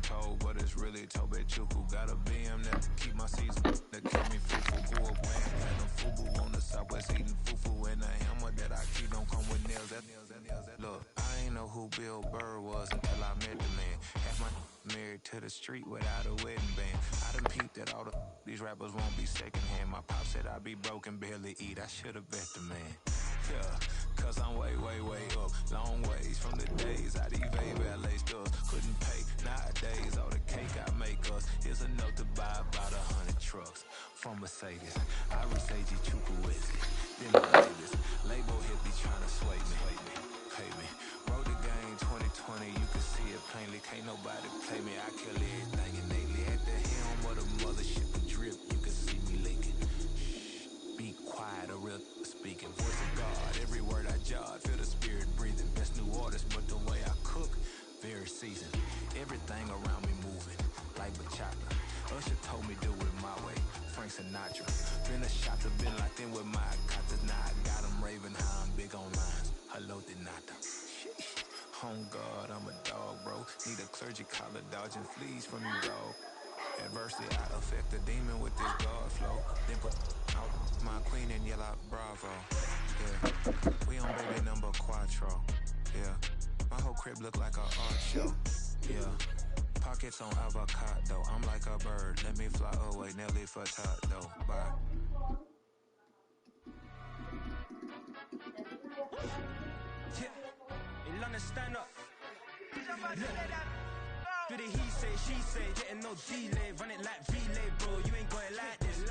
told, but it's really Tobe Chuku. Got a BM that keep my season, that keep me fufu. Grew up wearing platinum fubu on the southwest eating fufu. And the hammer that I keep don't come with nails. Look, I ain't know who Bill Burr was until I met the man. Half my married to the street without a wedding band. I done peeped that all these rappers won't be secondhand. My pop said I'd be broken, barely eat. I should've bet the man. Yeah, cause I'm way up, long ways from the days I evade valet stores. Couldn't pay, nowadays all the cake I make us is enough to buy about 100 trucks from Mercedes. I resage Chukwueze, then my babies. Label hit be trying to sway me, pay me. Wrote the game 2020, you can see it plainly. Can't nobody play me, I kill everything innately. At the helm of the mothership and drip, you can see me leaking. Shh, be quiet, a real speaking. Voice of God, every word I jot, feel the spirit breathing. Best new artist, but the way I cook, very seasoned. Everything around me moving, like bachata. Usher told me do it my way, Frank Sinatra. Been a shopper, been locked in with my cotas. Now I got them raving how I'm big on lines. Hello, de nata. On God, I'm a dog, bro. Need a clergy collar, dodging fleas from you, dog. Adversity, I affect the demon with this God flow. Then put out my queen and yell out bravo. Yeah, we on baby number quattro. Yeah, my whole crib look like a art show. Yeah, pockets on avocado. I'm like a bird, let me fly away. Nelly Furtado, bye. Yeah, in London, stand up. Do the he say, she say, getting no delay. Run it like relay, bro, you ain't got it like this.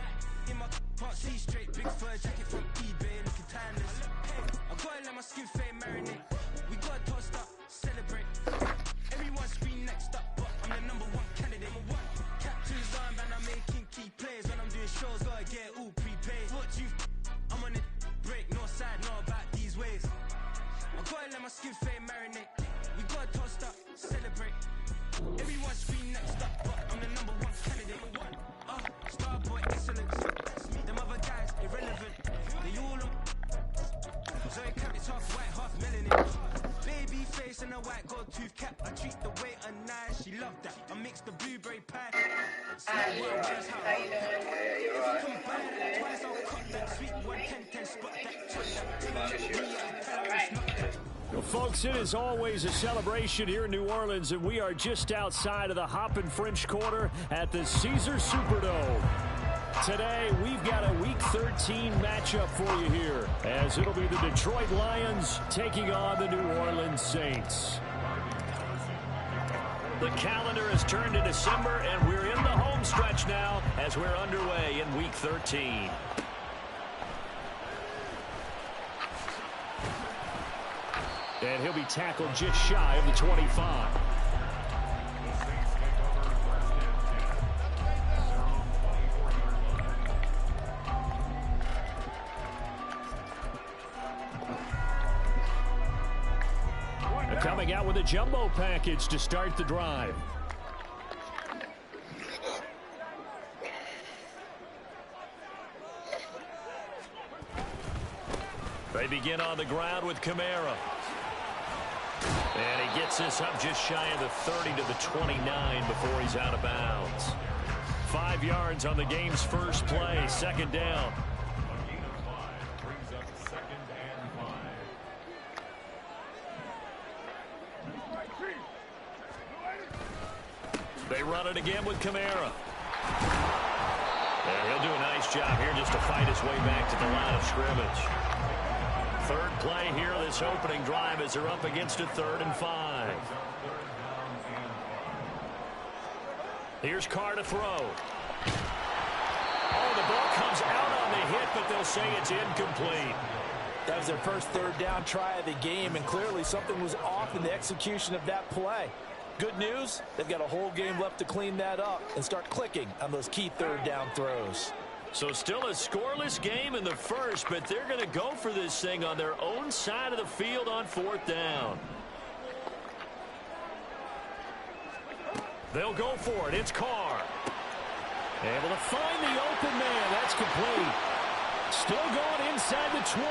In my can't see straight, big fur jacket from eBay, looking timeless. I gotta let my skin fade marinate. We gotta toast up, celebrate. Everyone scream next up, but I'm the number one candidate. Captain's armband, I'm making key plays. When I'm doing shows, gotta get all prepaid. What you I'm on it, break, no side, know about these ways. I gotta let my skin fade marinate. We gotta toast up, celebrate. Everyone scream next up, but I'm the number one candidate. Starboy excellence. Them other guys irrelevant. They all on. Zoe Cabot's half white, half melanin. Baby face and a white gold tooth cap. I treat the waiter nice, she loved that. I mix the blueberry pie. How you doing? Yeah, you're right. If you can buy that twice, I'll cut that sweet 110 spot that. Well, folks, it is always a celebration here in New Orleans, and we are just outside of the Hoppin' French Quarter at the Caesars Superdome. Today, we've got a Week 13 matchup for you here, as it'll be the Detroit Lions taking on the New Orleans Saints. The calendar has turned to December, and we're in the home stretch now as we're underway in Week 13. And he'll be tackled just shy of the 25. They're coming out with a jumbo package to start the drive. They begin on the ground with Kamara. And he gets this up just shy of the 30 to the 29 before he's out of bounds. 5 yards on the game's first play, second down. They run it again with Kamara. And he'll do a nice job here just to fight his way back to the line of scrimmage. Third play here, this opening drive, as they're up against a 3rd and 5. Here's Carr to throw. Oh, the ball comes out on the hit, but they'll say it's incomplete. That was their first 3rd down try of the game, and clearly something was off in the execution of that play. Good news, they've got a whole game left to clean that up and start clicking on those key 3rd down throws. So still a scoreless game in the first, but they're going to go for this thing on their own side of the field on 4th down. They'll go for it. It's Carr. Able to find the open man. That's complete. Still going inside the 20.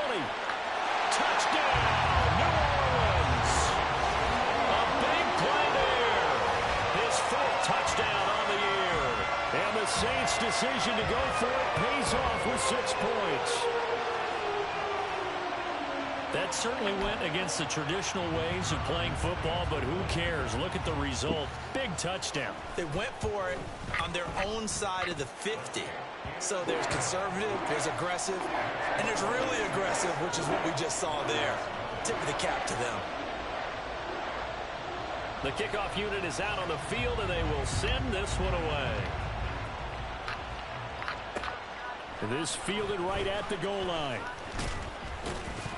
Touchdown, New Orleans. A big play there. His 4th Saints' decision to go for it pays off with 6 points. That certainly went against the traditional ways of playing football, but who cares? Look at the result. Big touchdown. They went for it on their own side of the 50. So there's conservative, there's aggressive, and there's really aggressive, which is what we just saw there. Tip of the cap to them. The kickoff unit is out on the field, and they will send this one away. And this fielded right at the goal line.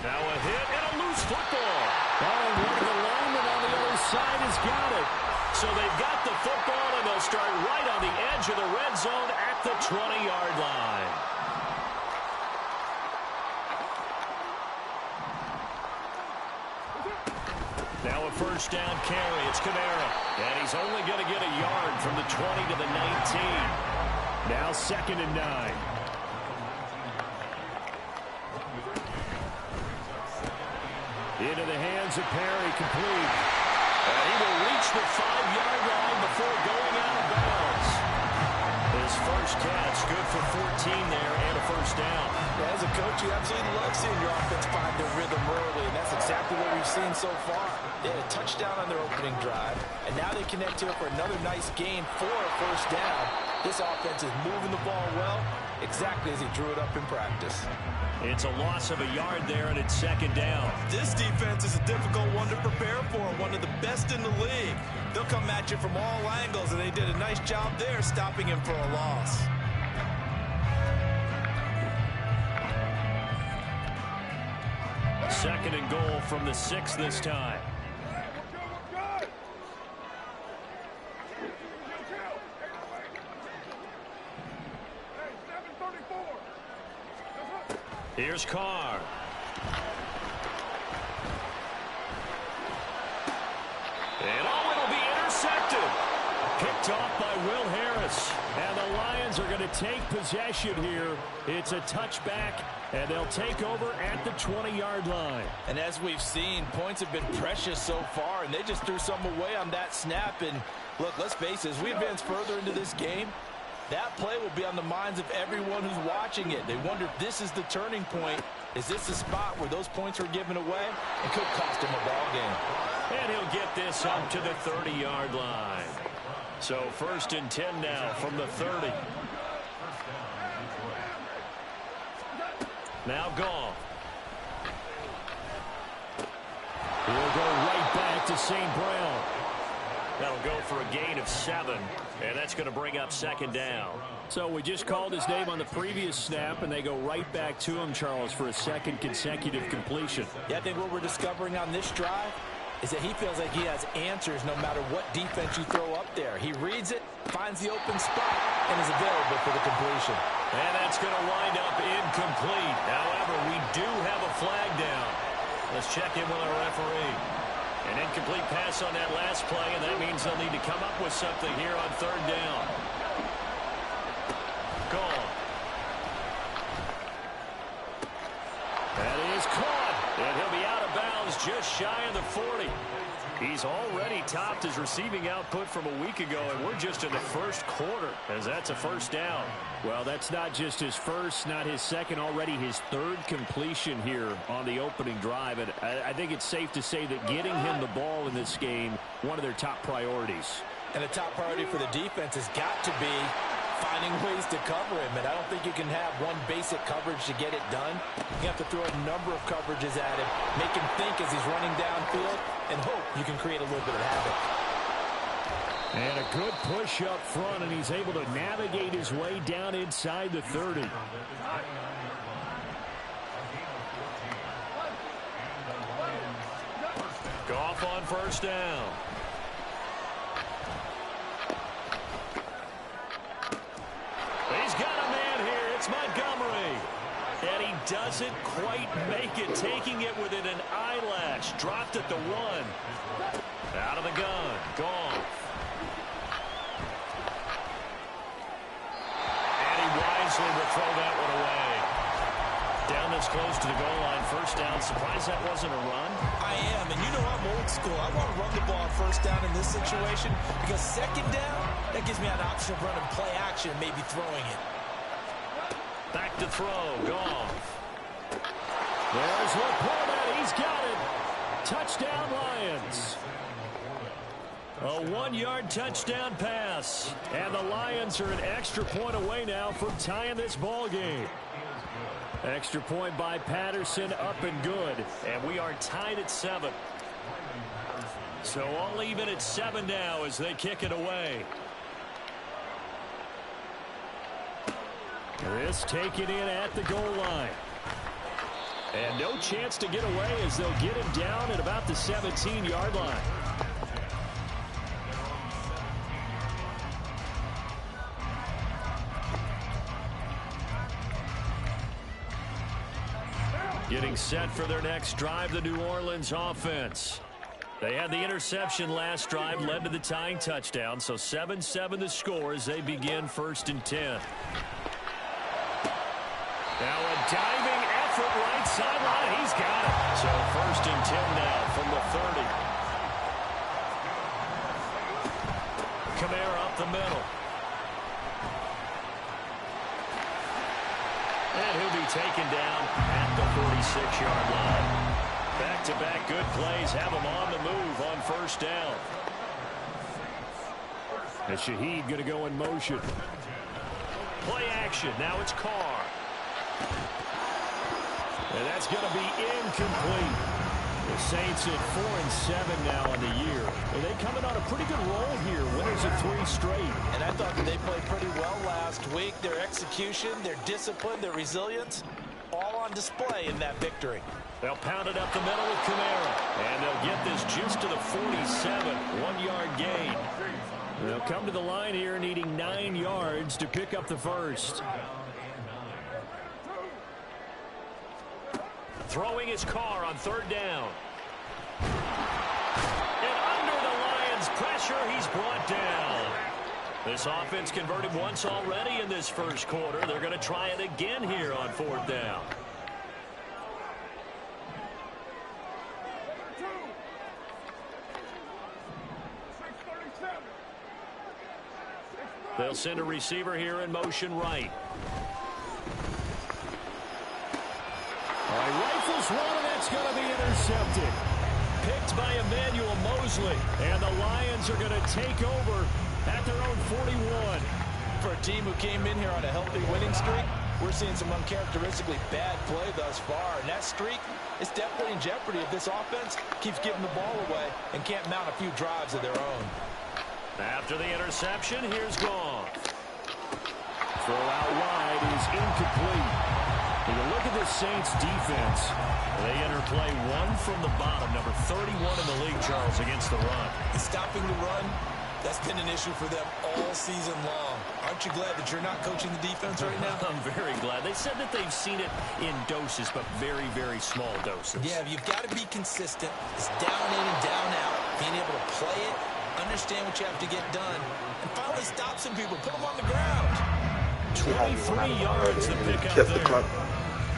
Now a hit and a loose football. Oh, and one of the linemen on the other side has got it. So they've got the football, and they'll start right on the edge of the red zone at the 20-yard line. Now a first down carry. It's Kamara. And he's only going to get a yard from the 20 to the 19. Now 2nd and 9. Into the hands of Perry, complete. And he will reach the 5-yard line before going out of bounds. His first catch, good for 14 there and a first down. Yeah, as a coach, you absolutely love seeing your offense find their rhythm early, and that's exactly what we've seen so far. They had a touchdown on their opening drive, and now they connect here for another nice gain for a first down. This offense is moving the ball well, exactly as he drew it up in practice. It's a loss of a yard there, and it's 2nd down. This defense is a difficult one to prepare for, one of the best in the league. They'll come at you from all angles, and they did a nice job there stopping him for a loss. Second and goal from the 6 this time. Here's Carr. And oh, it'll be intercepted. Picked off by Will Harris. And the Lions are going to take possession here. It's a touchback, and they'll take over at the 20-yard line. And as we've seen, points have been precious so far, and they just threw some away on that snap. And look, let's face it, as we advance further into this game, that play will be on the minds of everyone who's watching it. They wonder if this is the turning point. Is this the spot where those points are given away? It could cost him a ball game. And he'll get this up to the 30-yard line. So 1st and 10 now from the 30. Now Goff. He'll go right back to St. Brown. That'll go for a gain of 7, and that's going to bring up 2nd down. So we just called his name on the previous snap, and they go right back to him, Charles, for a 2nd consecutive completion. Yeah, I think what we're discovering on this drive is that he feels like he has answers no matter what defense you throw up there. He reads it, finds the open spot, and is available for the completion. And that's going to wind up incomplete. However, we do have a flag down. Let's check in with our referee. An incomplete pass on that last play, and that means they'll need to come up with something here on 3rd down. Gone. That is caught, and he'll be out of bounds just shy of the 40. He's already topped his receiving output from a week ago, and we're just in the 1st quarter, as that's a first down. Well, that's not just his first, not his second, already his 3rd completion here on the opening drive. And I think it's safe to say that getting him the ball in this game, one of their top priorities. And the top priority for the defense has got to be finding ways to cover him. And I don't think you can have one basic coverage to get it done. You have to throw a number of coverages at him, make him think as he's running downfield, and hope you can create a little bit of havoc. And a good push up front, and he's able to navigate his way down inside the 30. Goff on first down. He's got a man here. It's Montgomery. And he doesn't quite make it, taking it within an eyelash. Dropped at the 1. Out of the gun. Gone. And he wisely will throw that one away. Down this close to the goal line, first down. Surprised that wasn't a run? I am, and you know I'm old school. I want to run the ball first down in this situation because second down, that gives me an option of running play action and maybe throwing it. Back to throw. Goff. There's Laporta. He's got it. Touchdown, Lions. A 1-yard touchdown pass. And the Lions are an extra point away now from tying this ball game. Extra point by Patterson, up and good. And we are tied at 7. So all even at 7 now as they kick it away. This taken in at the goal line. And no chance to get away as they'll get him down at about the 17-yard line. Getting set for their next drive, the New Orleans offense. They had the interception last drive, led to the tying touchdown, so 7-7 the score as they begin 1st and 10. Now a diving effort right sideline. He's got it. So 1st and 10 now from the 30. Kamara up the middle. And he'll be taken down at the 46-yard line. Back-to-back good plays have him on the move on 1st down. And Shaheed going to go in motion. Play action. Now it's Carr. And that's going to be incomplete. The Saints at 4-7 now on the year. And they coming on a pretty good roll here. Winners of 3 straight. And I thought that they played pretty well last week. Their execution, their discipline, their resilience, all on display in that victory. They'll pound it up the middle with Kamara. And they'll get this just to the 47. 1-yard gain. They'll come to the line here needing 9 yards to pick up the first. Throwing his car on 3rd down. And under the Lions' pressure, he's brought down. This offense converted once already in this first quarter. They're going to try it again here on 4th down. They'll send a receiver here in motion right. All right, rifles one, and that's going to be intercepted. Picked by Emmanuel Mosley. And the Lions are going to take over at their own 41. For a team who came in here on a healthy winning streak, we're seeing some uncharacteristically bad play thus far. And that streak is definitely in jeopardy if this offense keeps giving the ball away and can't mount a few drives of their own. After the interception, here's Goff. Throw out wide is incomplete. When you look at this Saints defense, they enter play 1 from the bottom, number 31 in the league, Charles, against the run. And stopping the run, that's been an issue for them all season long. Aren't you glad that you're not coaching the defense right now? I'm very glad. They said that they've seen it in doses, but very, very small doses. Yeah, you've got to be consistent. It's down in and down out, being able to play it, understand what you have to get done, and finally stop some people, put them on the ground. 23 yards to pick up there.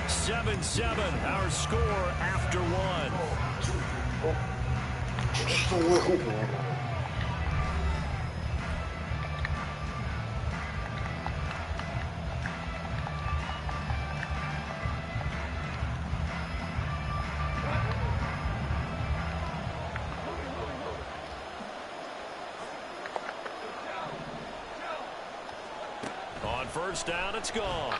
7-7, our score after 1. On 1st down, it's gone.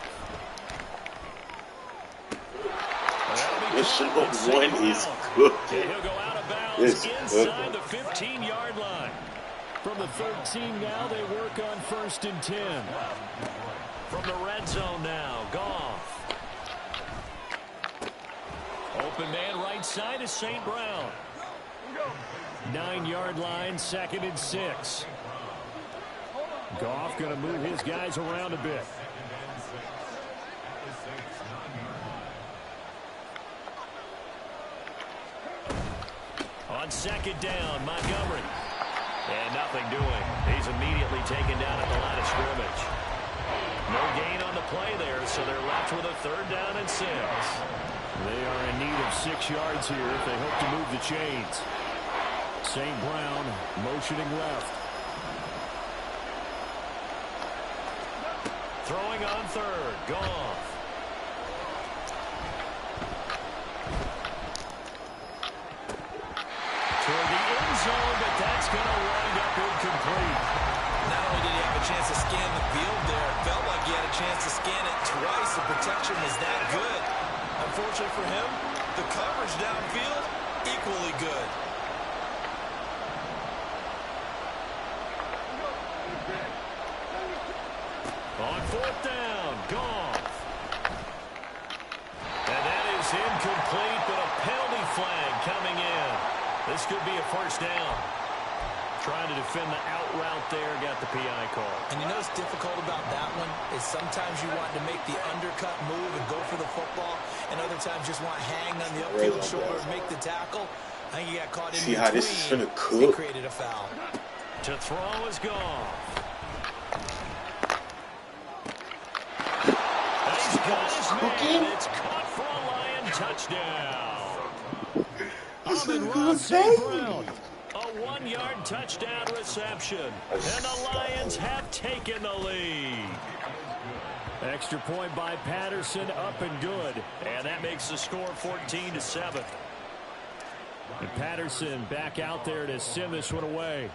This one is good. He'll go out of bounds inside the 15-yard line. From the 13 now, they work on 1st and 10. From the red zone now, Goff. Open man right side is St. Brown. 9-yard line, 2nd and 6. Goff going to move his guys around a bit. On 2nd down, Montgomery. And nothing doing. He's immediately taken down at the line of scrimmage. No gain on the play there, so they're left with a 3rd down and 6. They are in need of 6 yards here if they hope to move the chains. St. Brown motioning left. Throwing on 3rd. Goff. Toward the end zone, but that's going to wind up incomplete. Not only did he have a chance to scan the field there, it felt like he had a chance to scan it twice. The protection was that good. Unfortunately for him, the coverage downfield, equally good. On 4th down, Goff. And that is incomplete, but a penalty flag coming in. This could be a 1st down. Trying to defend the out route there, got the PI call. And you know what's difficult about that one is sometimes you want to make the undercut move and go for the football, and other times just want to hang on the upfield shoulder and make the tackle. I think he got caught in between. See how this is finna cook? And created a foul. To throw is Goff. He's got his man. It's caught for a Lion touchdown. Amon-Ra St. Brown. A 1-yard touchdown reception. And the Lions have taken the lead. Extra point by Patterson, up and good. And that makes the score 14-7. And Patterson back out there to send this one away.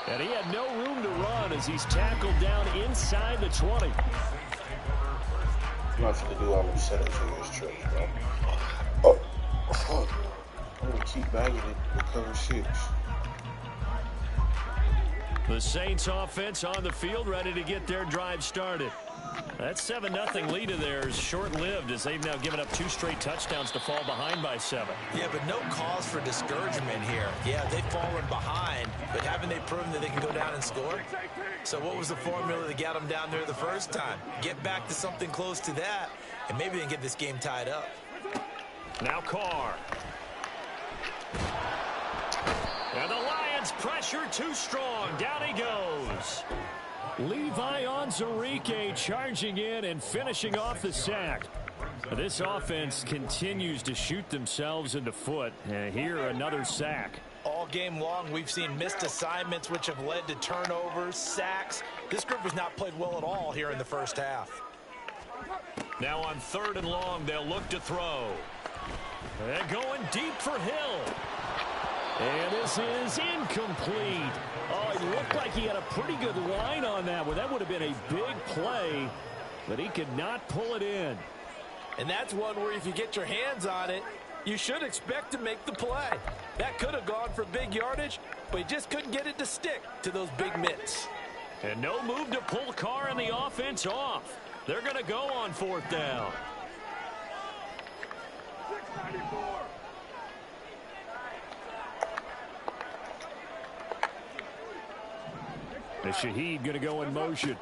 And he had no room to run as he's tackled down inside the 20. Nothing to do all them setups for this trip, bro. Oh, fuck. I'm gonna keep bagging it with cover 6. The Saints offense on the field, ready to get their drive started. That 7-0 lead of theirs short-lived as they've now given up 2 straight touchdowns to fall behind by 7. Yeah, but no cause for discouragement here. Yeah, they've fallen behind, but haven't they proven that they can go down and score? So what was the formula that got them down there the first time? Get back to something close to that, and maybe they can get this game tied up. Now Carr. And the Lions pressure too strong. Down he goes. Levi Onwuzurike charging in and finishing off the sack. This offense continues to shoot themselves in the foot. Here, another sack. All game long, we've seen missed assignments, which have led to turnovers, sacks. This group has not played well at all here in the first half. Now on 3rd and long, they'll look to throw. And going deep for Hill. And this is incomplete. Oh, it looked like he had a pretty good line on that one. That would have been a big play, but he could not pull it in. And that's one where if you get your hands on it, you should expect to make the play. That could have gone for big yardage, but he just couldn't get it to stick to those big mitts. And no move to pull Carr and the offense off. They're going to go on 4th down. And Shaheed going to go in motion.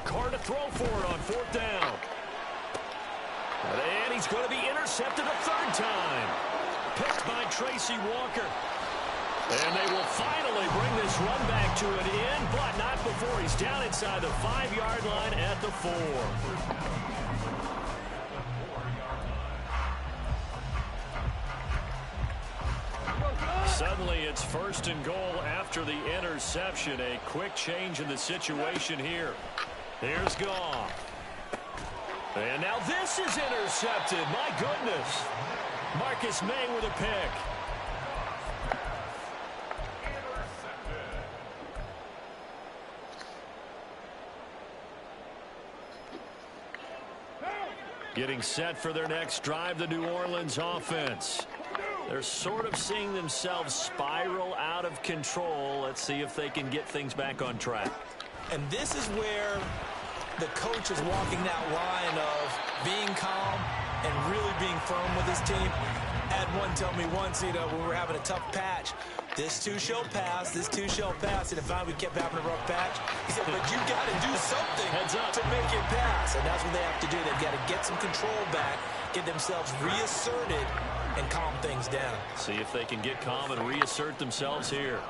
Carr to throw for it on 4th down. And he's going to be intercepted a 3rd time. Picked by Tracy Walker. And they will finally bring this run back to an end, but not before he's down inside the 5-yard line at the 4. Suddenly it's 1st and goal after the interception. A quick change in the situation here. Here's Goff. And now this is intercepted. My goodness. Marcus May with a pick. Getting set for their next drive, the New Orleans offense. They're sort of seeing themselves spiral out of control. Let's see if they can get things back on track. And this is where the coach is walking that line of being calm and really being firm with his team. I had one tell me once, when we were having a tough patch, this too shall pass, this too shall pass. And if we kept having a rough patch, he said, but you got to do something to make it pass. And that's what they have to do. They've got to get some control back, get themselves reasserted, and calm things down. See if they can get calm and reassert themselves here.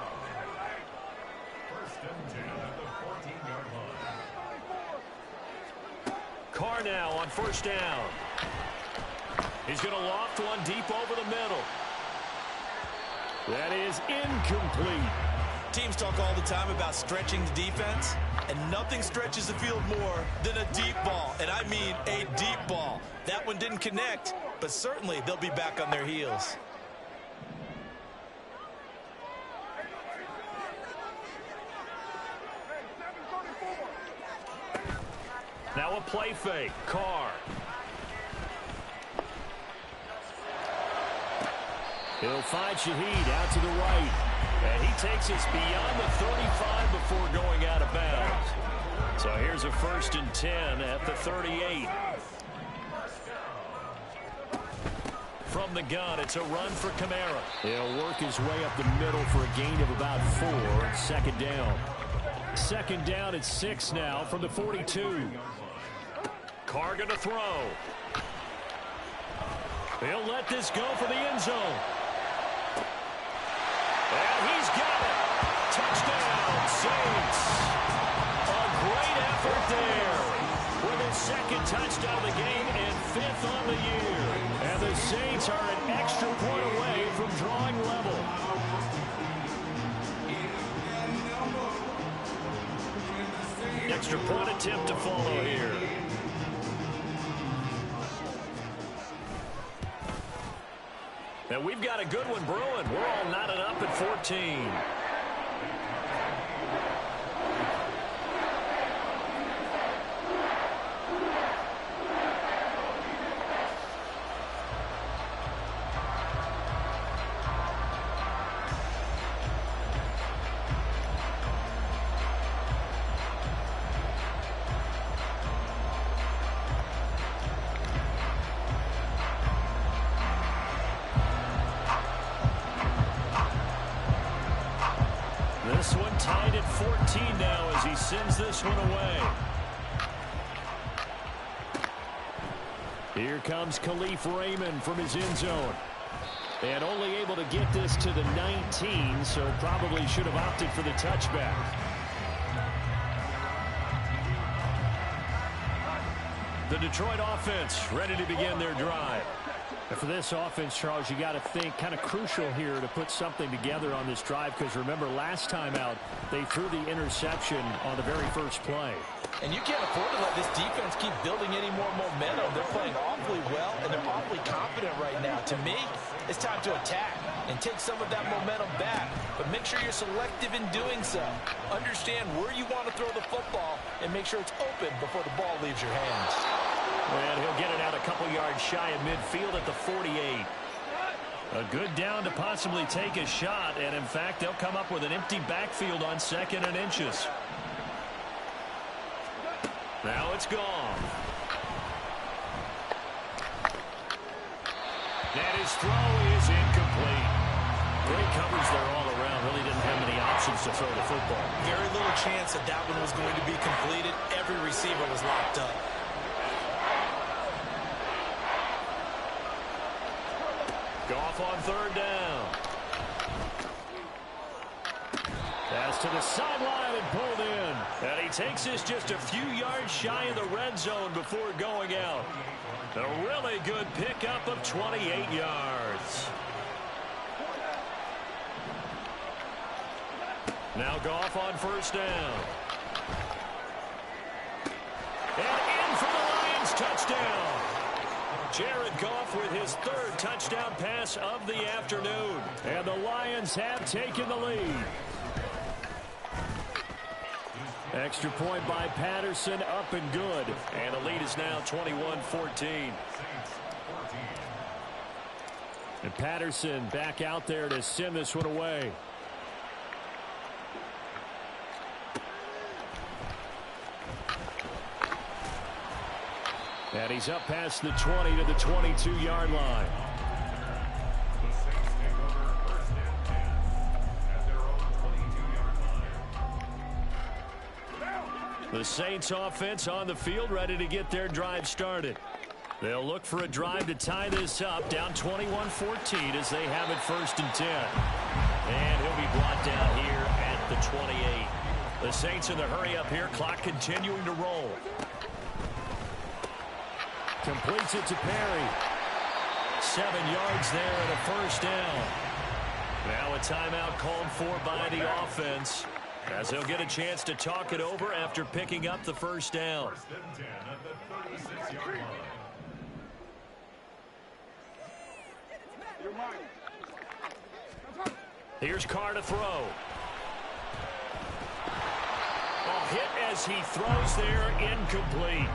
Carr now on first down. He's going to loft one deep over the middle. That is incomplete. Teams talk all the time about stretching the defense, and nothing stretches the field more than a deep ball, and I mean a deep ball. That one didn't connect, but certainly they'll be back on their heels. Now a play fake. Carr. He'll find Shaheed out to the right. And he takes us beyond the 35 before going out of bounds. So here's a 1st and 10 at the 38. From the gun, it's a run for Kamara. He'll work his way up the middle for a gain of about 4. 2nd down. 2nd down at 6 now from the 42. Carr going to throw. He'll let this go for the end zone. And he's got it. Touchdown, Saints. A great effort there with his 2nd touchdown of the game and 5th on the year. And the Saints are an extra point away from drawing level. Extra point attempt to follow here. And we've got a good one brewing. We're all knotted up at 14. This one tied at 14 now as he sends this one away. Here comes Khalif Raymond from his end zone. And only able to get this to the 19, so probably should have opted for the touchback. The Detroit offense ready to begin their drive. And for this offense, Charles, you got to think kind of crucial here to put something together on this drive, because remember last time out they threw the interception on the very first play. And you can't afford to let this defense keep building any more momentum. They're playing awfully well, and they're awfully confident right now. To me, it's time to attack and take some of that momentum back. But make sure you're selective in doing so. Understand where you want to throw the football and make sure it's open before the ball leaves your hands. And he'll get it out a couple yards shy of midfield at the 48. A good down to possibly take a shot, and in fact, they'll come up with an empty backfield on 2nd and inches. Now it's gone. And his throw is incomplete. Great coverage there all around. Really didn't have many options to throw the football. Very little chance that that one was going to be completed. Every receiver was locked up. Goff on 3rd down. Pass to the sideline and pulled in. And he takes this just a few yards shy of the red zone before going out. A really good pickup of 28 yards. Now Goff on 1st down. And in for the Lions touchdown. Jared Goff with his 3rd touchdown pass of the afternoon. And the Lions have taken the lead. Extra point by Patterson, up and good. And the lead is now 21-14. And Patterson back out there to send this one away. And he's up past the 20 to the 22-yard line. The Saints offense on the field ready to get their drive started. They'll look for a drive to tie this up, down 21-14 as they have it 1st and 10. And he'll be brought down here at the 28. The Saints in the hurry up here, clock continuing to roll. Completes it to Perry. 7 yards there and a 1st down. Now a timeout called for by the offense, as they'll get a chance to talk it over after picking up the 1st down. Here's Carr to throw. A hit as he throws there, incomplete.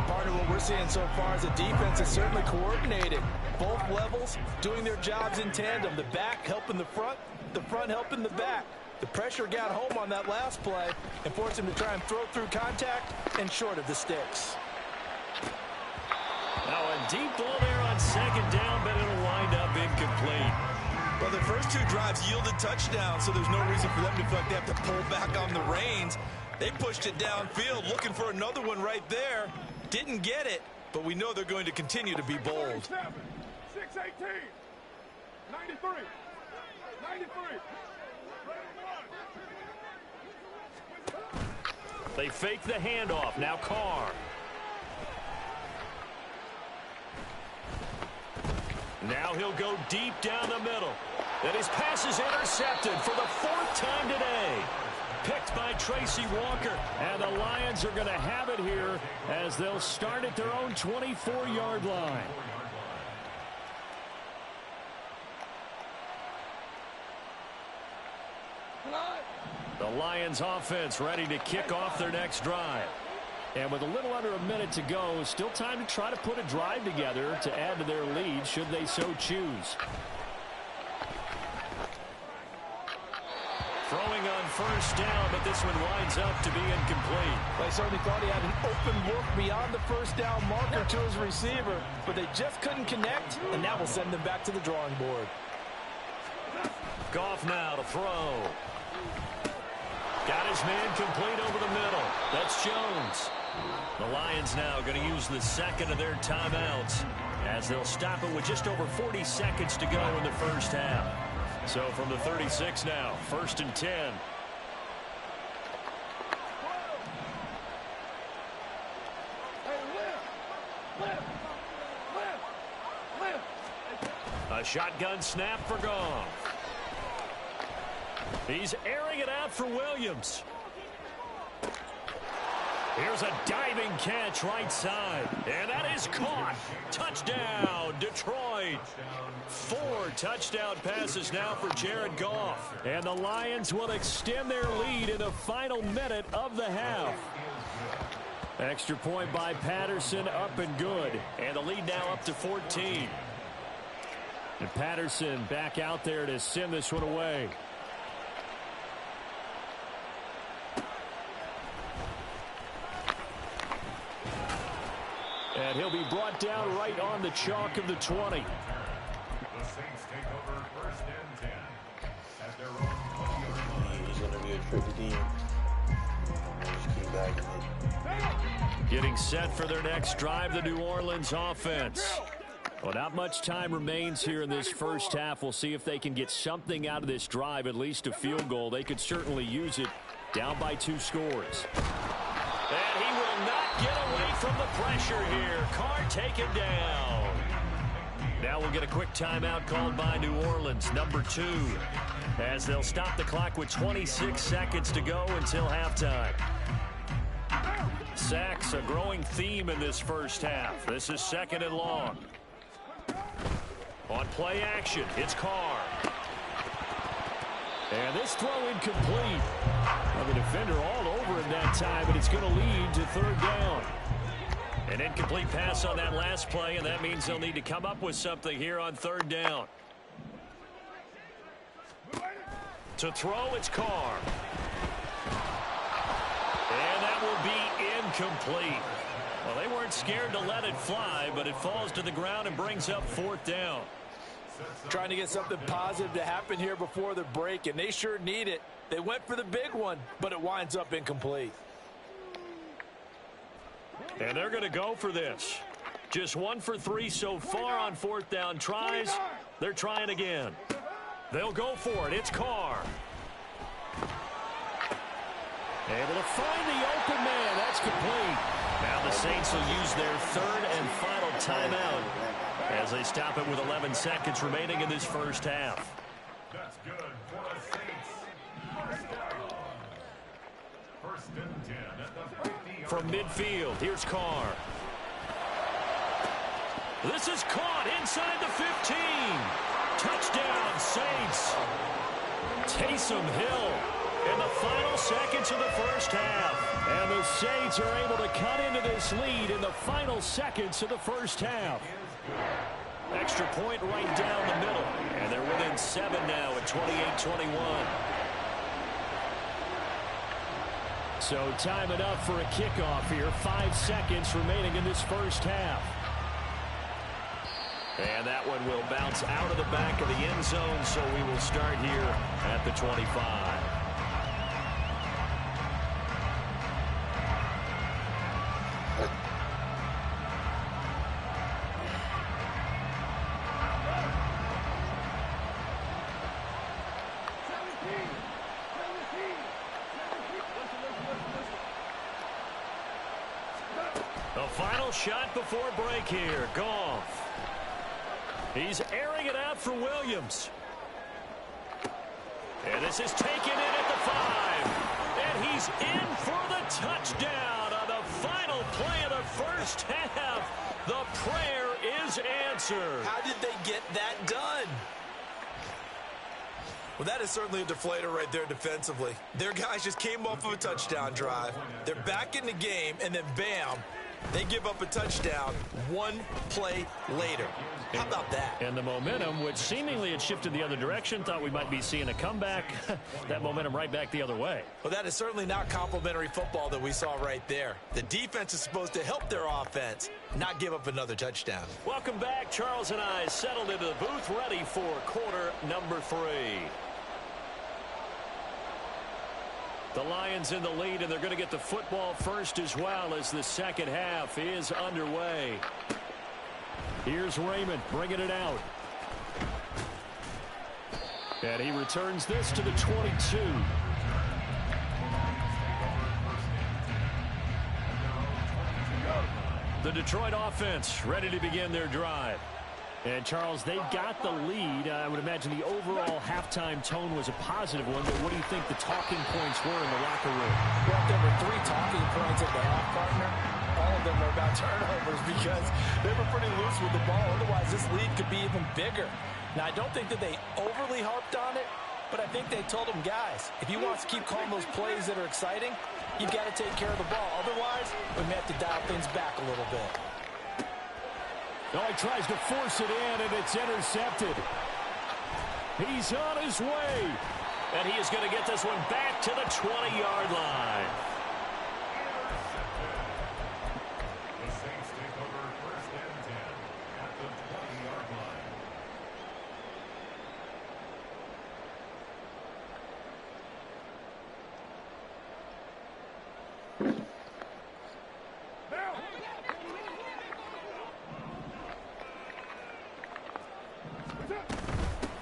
Part of what we're seeing so far is the defense is certainly coordinated. Both levels doing their jobs in tandem. The back helping the front helping the back. The pressure got home on that last play and forced him to try and throw through contact and short of the sticks. Now a deep ball there on 2nd down, but it'll wind up incomplete. Well, the first 2 drives yielded touchdowns, so there's no reason for them to feel like they have to pull back on the reins. They pushed it downfield, looking for another one right there. Didn't get it, but we know they're going to continue to be bold. 618, 93, 93. They fake the handoff. Now Carr. Now he'll go deep down the middle. And his pass is intercepted for the 4th time today. Picked by Tracy Walker. And the Lions are going to have it here as they'll start at their own 24-yard line. The Lions offense ready to kick off their next drive. And with a little under a minute to go, still time to try to put a drive together to add to their lead should they so choose. Throwing on 1st down, but this one winds up to be incomplete. They certainly thought he had an open look beyond the 1st down marker to his receiver, but they just couldn't connect, and that will send them back to the drawing board. Goff now to throw. Got his man complete over the middle. That's Jones. The Lions now going to use the 2nd of their timeouts as they'll stop it with just over 40 seconds to go in the 1st half. So from the 36 now, 1st and 10. A shotgun snap for Goff. He's airing it out for Williams. Here's a diving catch right side. And that is caught. Touchdown, Detroit. 4 touchdown passes now for Jared Goff. And the Lions will extend their lead in the final minute of the half. Extra point by Patterson, up and good. And the lead now up to 14. And Patterson back out there to send this one away. And he'll be brought down right on the chalk of the 20. The Saints take over 1st and 10 at their own 20-yard line. He's going to be a tricky team. Just keep backing it. Getting set for their next drive, the New Orleans offense. Well, not much time remains here in this 1st half. We'll see if they can get something out of this drive, at least a field goal. They could certainly use it, down by 2 scores. And he will not get away from the pressure here. Carr taken down. Now we'll get a quick timeout called by New Orleans, number 2, as they'll stop the clock with 26 seconds to go until halftime. Sacks, a growing theme in this 1st half. This is 2nd and long. On play action, it's Carr. And this throw incomplete. Well, the defender all over him that time, but it's going to lead to 3rd down. An incomplete pass on that last play, and that means they'll need to come up with something here on 3rd down. To throw, it's Carr. And that will be incomplete. Well, they weren't scared to let it fly, but it falls to the ground and brings up 4th down. Trying to get something positive to happen here before the break, and they sure need it. They went for the big one, but it winds up incomplete. And they're going to go for this. Just 1 for 3 so far on fourth down tries. They're trying again. They'll go for it. It's Carr. Able to find the open man. That's complete. Now the Saints will use their third and final timeout as they stop it with 11 seconds remaining in this first half. That's good for the Saints. First and 10 at the 50-yard From midfield, here's Carr. This is caught inside the 15. Touchdown, Saints. Taysom Hill in the final seconds of the first half. And the Saints are able to cut into this lead in the final seconds of the first half. Extra point right down the middle. And they're within 7 now at 28-21. So time it up for a kickoff here. 5 seconds remaining in this first half. And that one will bounce out of the back of the end zone, so we will start here at the 25. The final shot before break here. Goff. He's airing it out for Williams. And this is taken in at the 5. And he's in for the touchdown on the final play of the first half. The prayer is answered. How did they get that done? Well, that is certainly a deflator right there defensively. Their guys just came off of a touchdown drive. They're back in the game, and then bam, they give up a touchdown 1 play later. How about that? And the momentum, which seemingly had shifted the other direction, thought we might be seeing a comeback. That momentum right back the other way. Well, that is certainly not complimentary football that we saw right there. The defense is supposed to help their offense, not give up another touchdown. Welcome back. Charles and I settled into the booth, ready for quarter number 3. The Lions in the lead, and they're going to get the football first as well as the second half is underway. Here's Raymond bringing it out. And he returns this to the 22. The Detroit offense ready to begin their drive. And, Charles, they got the lead. I would imagine the overall halftime tone was a positive one, but what do you think the talking points were in the locker room? Well, there were 3 talking points at the half, partner. All of them were about turnovers because they were pretty loose with the ball. Otherwise, this lead could be even bigger. Now, I don't think that they overly harped on it, but I think they told them, guys, if you want to keep calling those plays that are exciting, you've got to take care of the ball. Otherwise, we may have to dial things back a little bit. Oh, he tries to force it in, and it's intercepted. He's on his way. And he is going to get this one back to the 20-yard line. The Saints take over first and 10 at the 20-yard line.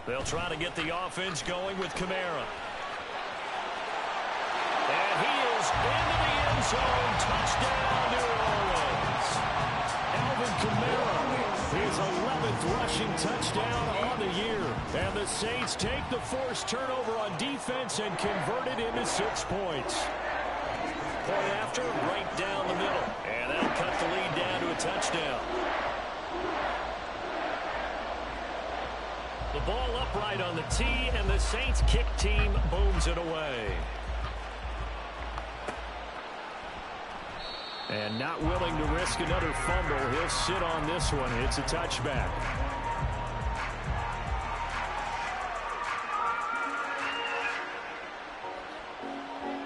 They'll try to get the offense going with Kamara. And he is into the end zone. Touchdown, New Orleans. Alvin Kamara, his 11th rushing touchdown on the year. And the Saints take the forced turnover on defense and convert it into 6 points. Point after, right down the middle. And that'll cut the lead down to a touchdown. The ball upright on the tee, and the Saints kick team booms it away. And not willing to risk another fumble, he'll sit on this one. It's a touchback.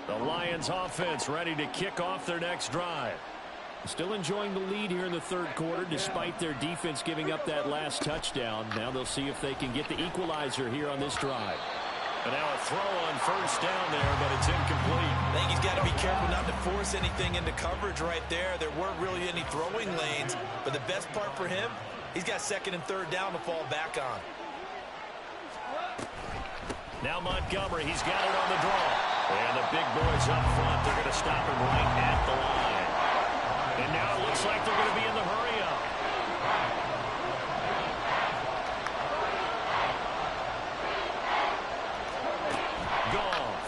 The Lions offense ready to kick off their next drive. Still enjoying the lead here in the third quarter despite their defense giving up that last touchdown. Now they'll see if they can get the equalizer here on this drive. And now a throw on first down there, but it's incomplete. I think he's got to be careful not to force anything into coverage right there. There weren't really any throwing lanes, but the best part for him, he's got second and third down to fall back on. Now Montgomery, he's got it on the draw. And the big boys up front, they're going to stop him right at the line. And now it looks like they're going to be in the hurry-up. Goff.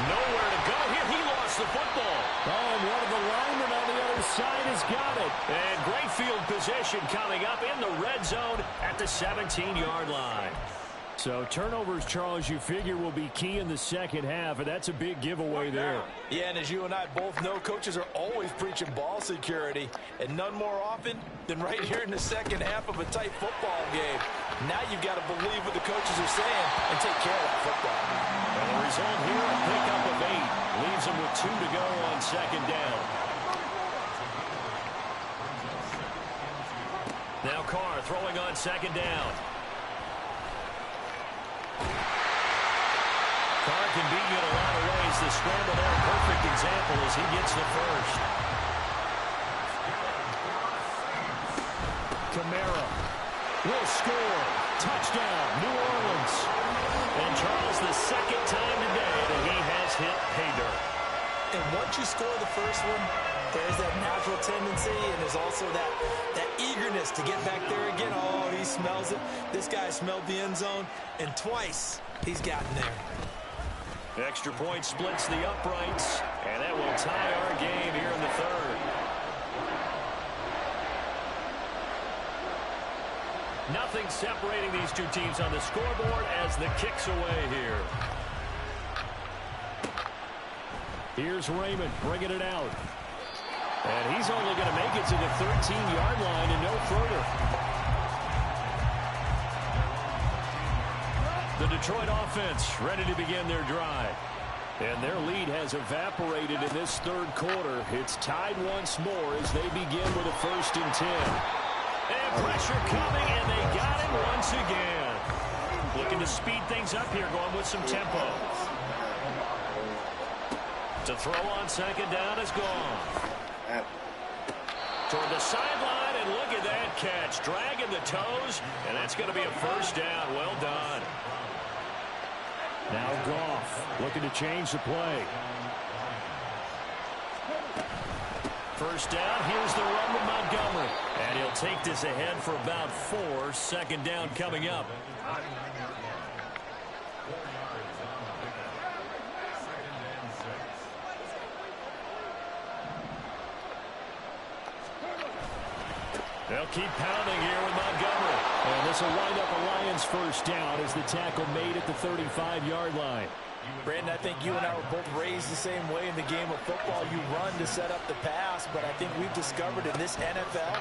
Nowhere to go here. He lost the football. Oh, and one of the linemen on the other side has got it. And great field position coming up in the red zone at the 17-yard line. So turnovers, Charles, you figure will be key in the second half, and that's a big giveaway there. Yeah, and as you and I both know, coaches are always preaching ball security, and none more often than right here in the second half of a tight football game. Now you've got to believe what the coaches are saying and take care of that football. And the result here, a pickup of 8. Leaves them with 2 to go on second down. Now Carr throwing on second down. Carr can beat you in a lot of ways. The scramble there, a perfect example as he gets the first. Kamara will score. Touchdown, New Orleans. And Charles, the second time today that he has hit pay dirt. And once you score the first one, there's that natural tendency, and there's also that eagerness to get back there again. Oh, he smells it. This guy smelled the end zone, and twice he's gotten there. Extra point splits the uprights, and that will tie our game here in the third. Nothing separating these two teams on the scoreboard as the kick's away here. Here's Raymond bringing it out. And he's only going to make it to the 13-yard line and no further. The Detroit offense ready to begin their drive. And their lead has evaporated in this third quarter. It's tied once more as they begin with a 1st and 10. And pressure coming, and they got him once again. Looking to speed things up here, going with some tempo. To throw on second down is gone. Toward the sideline, and look at that catch. Dragging the toes, and that's going to be a first down. Well done. Now Goff looking to change the play. First down, here's the run with Montgomery. And he'll take this ahead for about 4. Second down coming up. They'll keep pounding here with Montgomery. And this will wind up a Lions first down as the tackle made at the 35-yard line. Brandon, I think you and I were both raised the same way in the game of football. You run to set up the pass, but I think we've discovered in this NFL,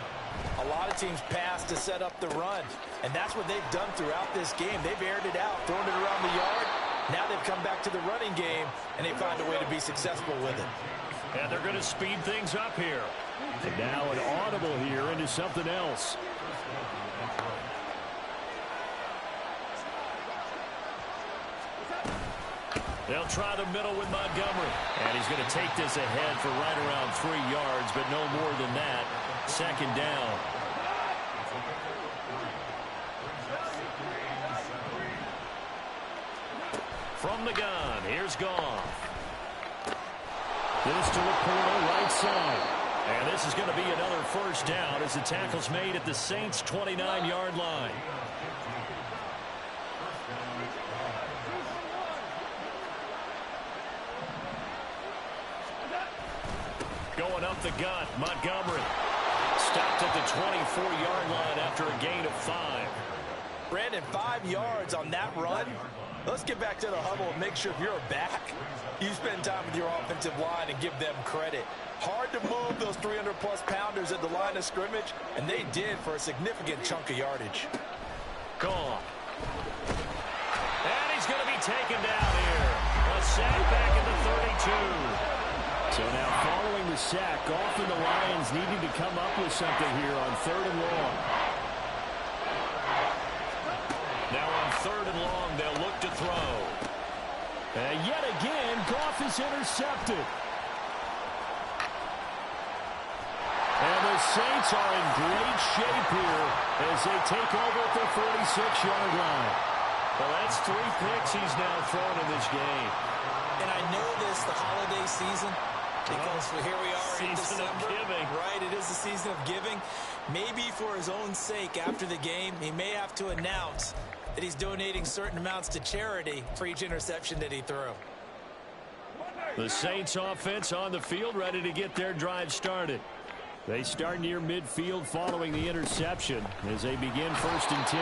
a lot of teams pass to set up the run. And that's what they've done throughout this game. They've aired it out, thrown it around the yard. Now they've come back to the running game, and they find a way to be successful with it. And they're going to speed things up here. And now an audible here into something else. They'll try the middle with Montgomery. And he's going to take this ahead for right around 3 yards, but no more than that. Second down. From the gun, here's Goff. This to Laporta, right side. And this is going to be another first down as the tackle's made at the Saints' 29-yard line. Going up the gut, Montgomery. Stopped at the 24-yard line after a gain of 5. Brandon, 5 yards on that run. Let's get back to the huddle and make sure if you're a back, you spend time with your offensive line and give them credit. Hard to move those 300-plus pounders at the line of scrimmage, and they did for a significant chunk of yardage. Gone. And he's going to be taken down here. A sack back at the 32. So now following the sack, Goff and the Lions needing to come up with something here on 3rd and long. Now on 3rd and long, they'll look to throw. And yet again, Goff is intercepted. And the Saints are in great shape here as they take over at the 46-yard line. Well, that's 3 picks he's now thrown in this game. And I know this, the holiday season, because here we are in December. Season of giving. Right, it is the season of giving. Maybe for his own sake after the game, he may have to announce that he's donating certain amounts to charity for each interception that he threw. The Saints offense on the field, ready to get their drive started. They start near midfield following the interception as they begin 1st and 10.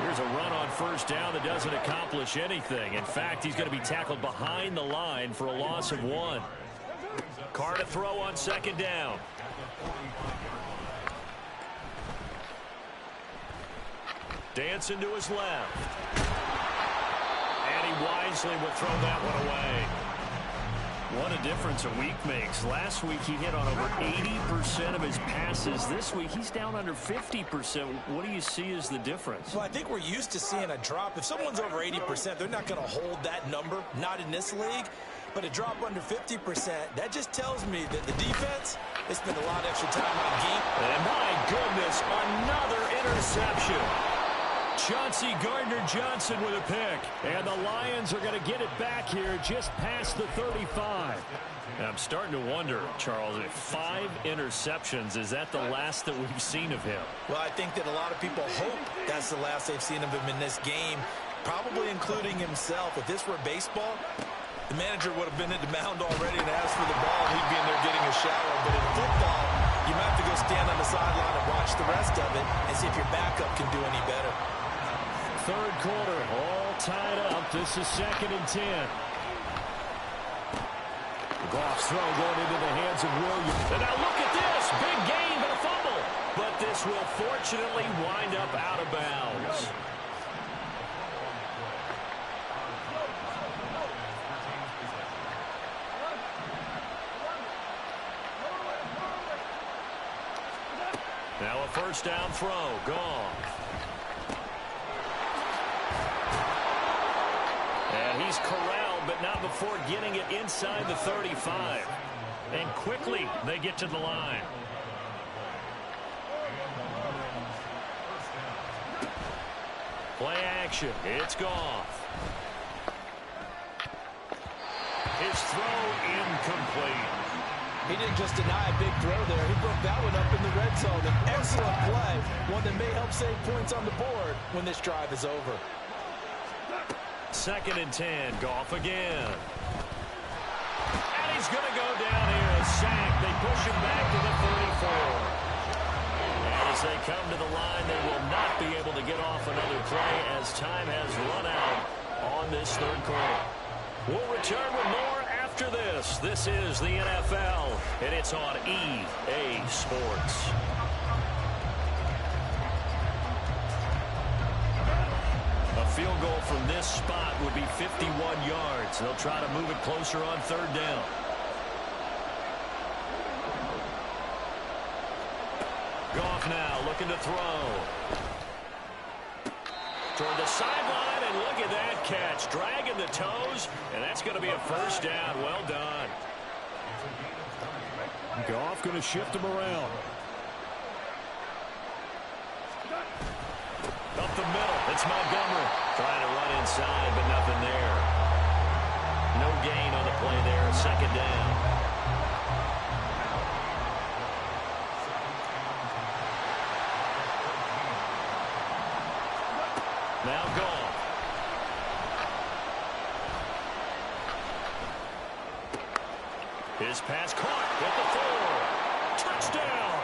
Here's a run on 1st down that doesn't accomplish anything. In fact, he's going to be tackled behind the line for a loss of 1. Carr to throw on 2nd down. Dancing to his left. And he wisely will throw that one away. What a difference a week makes. Last week he hit on over 80% of his passes. This week he's down under 50%. What do you see as the difference? Well, I think we're used to seeing a drop. If someone's over 80%, they're not going to hold that number, not in this league. But a drop under 50%, that just tells me that the defense, they spend a lot of extra time on game. And my goodness, another interception. Chauncey Gardner-Johnson with a pick. And the Lions are going to get it back here just past the 35. I'm starting to wonder, Charles, if 5 interceptions, is that the last that we've seen of him? Well, I think that a lot of people hope that's the last they've seen of him in this game, probably including himself. If this were baseball, the manager would have been at the mound already and asked for the ball, and he'd be in there getting a shower. But in football, you might have to go stand on the sideline and watch the rest of it and see if your backup can do any better. 3rd quarter, all tied up. This is 2nd and 10. Goff's throw going into the hands of Williams. And now look at this. Big gain, but a fumble. But this will fortunately wind up out of bounds. Now a 1st down throw. Goff. And he's corralled, but not before getting it inside the 35. And quickly, they get to the line. Play action. It's Goff. His throw incomplete. He didn't just deny a big throw there. He broke that one up in the red zone. An excellent play, one that may help save points on the board when this drive is over. 2nd and 10. Goff again. And he's going to go down here. A sack. They push him back to the 34. And as they come to the line, they will not be able to get off another play as time has run out on this 3rd quarter. We'll return with more after this. This is the NFL, and it's on EA Sports. A field goal from this spot would be 51 yards. They'll try to move it closer on 3rd down. Goff now looking to throw. Toward the sideline, and look at that catch. Dragging the toes, and that's going to be a 1st down. Well done. Goff going to shift him around. Up the middle, it's Montgomery. Trying to run inside, but nothing there. No gain on the play there. 2nd down. Now Goff. His pass caught at the 4. Touchdown.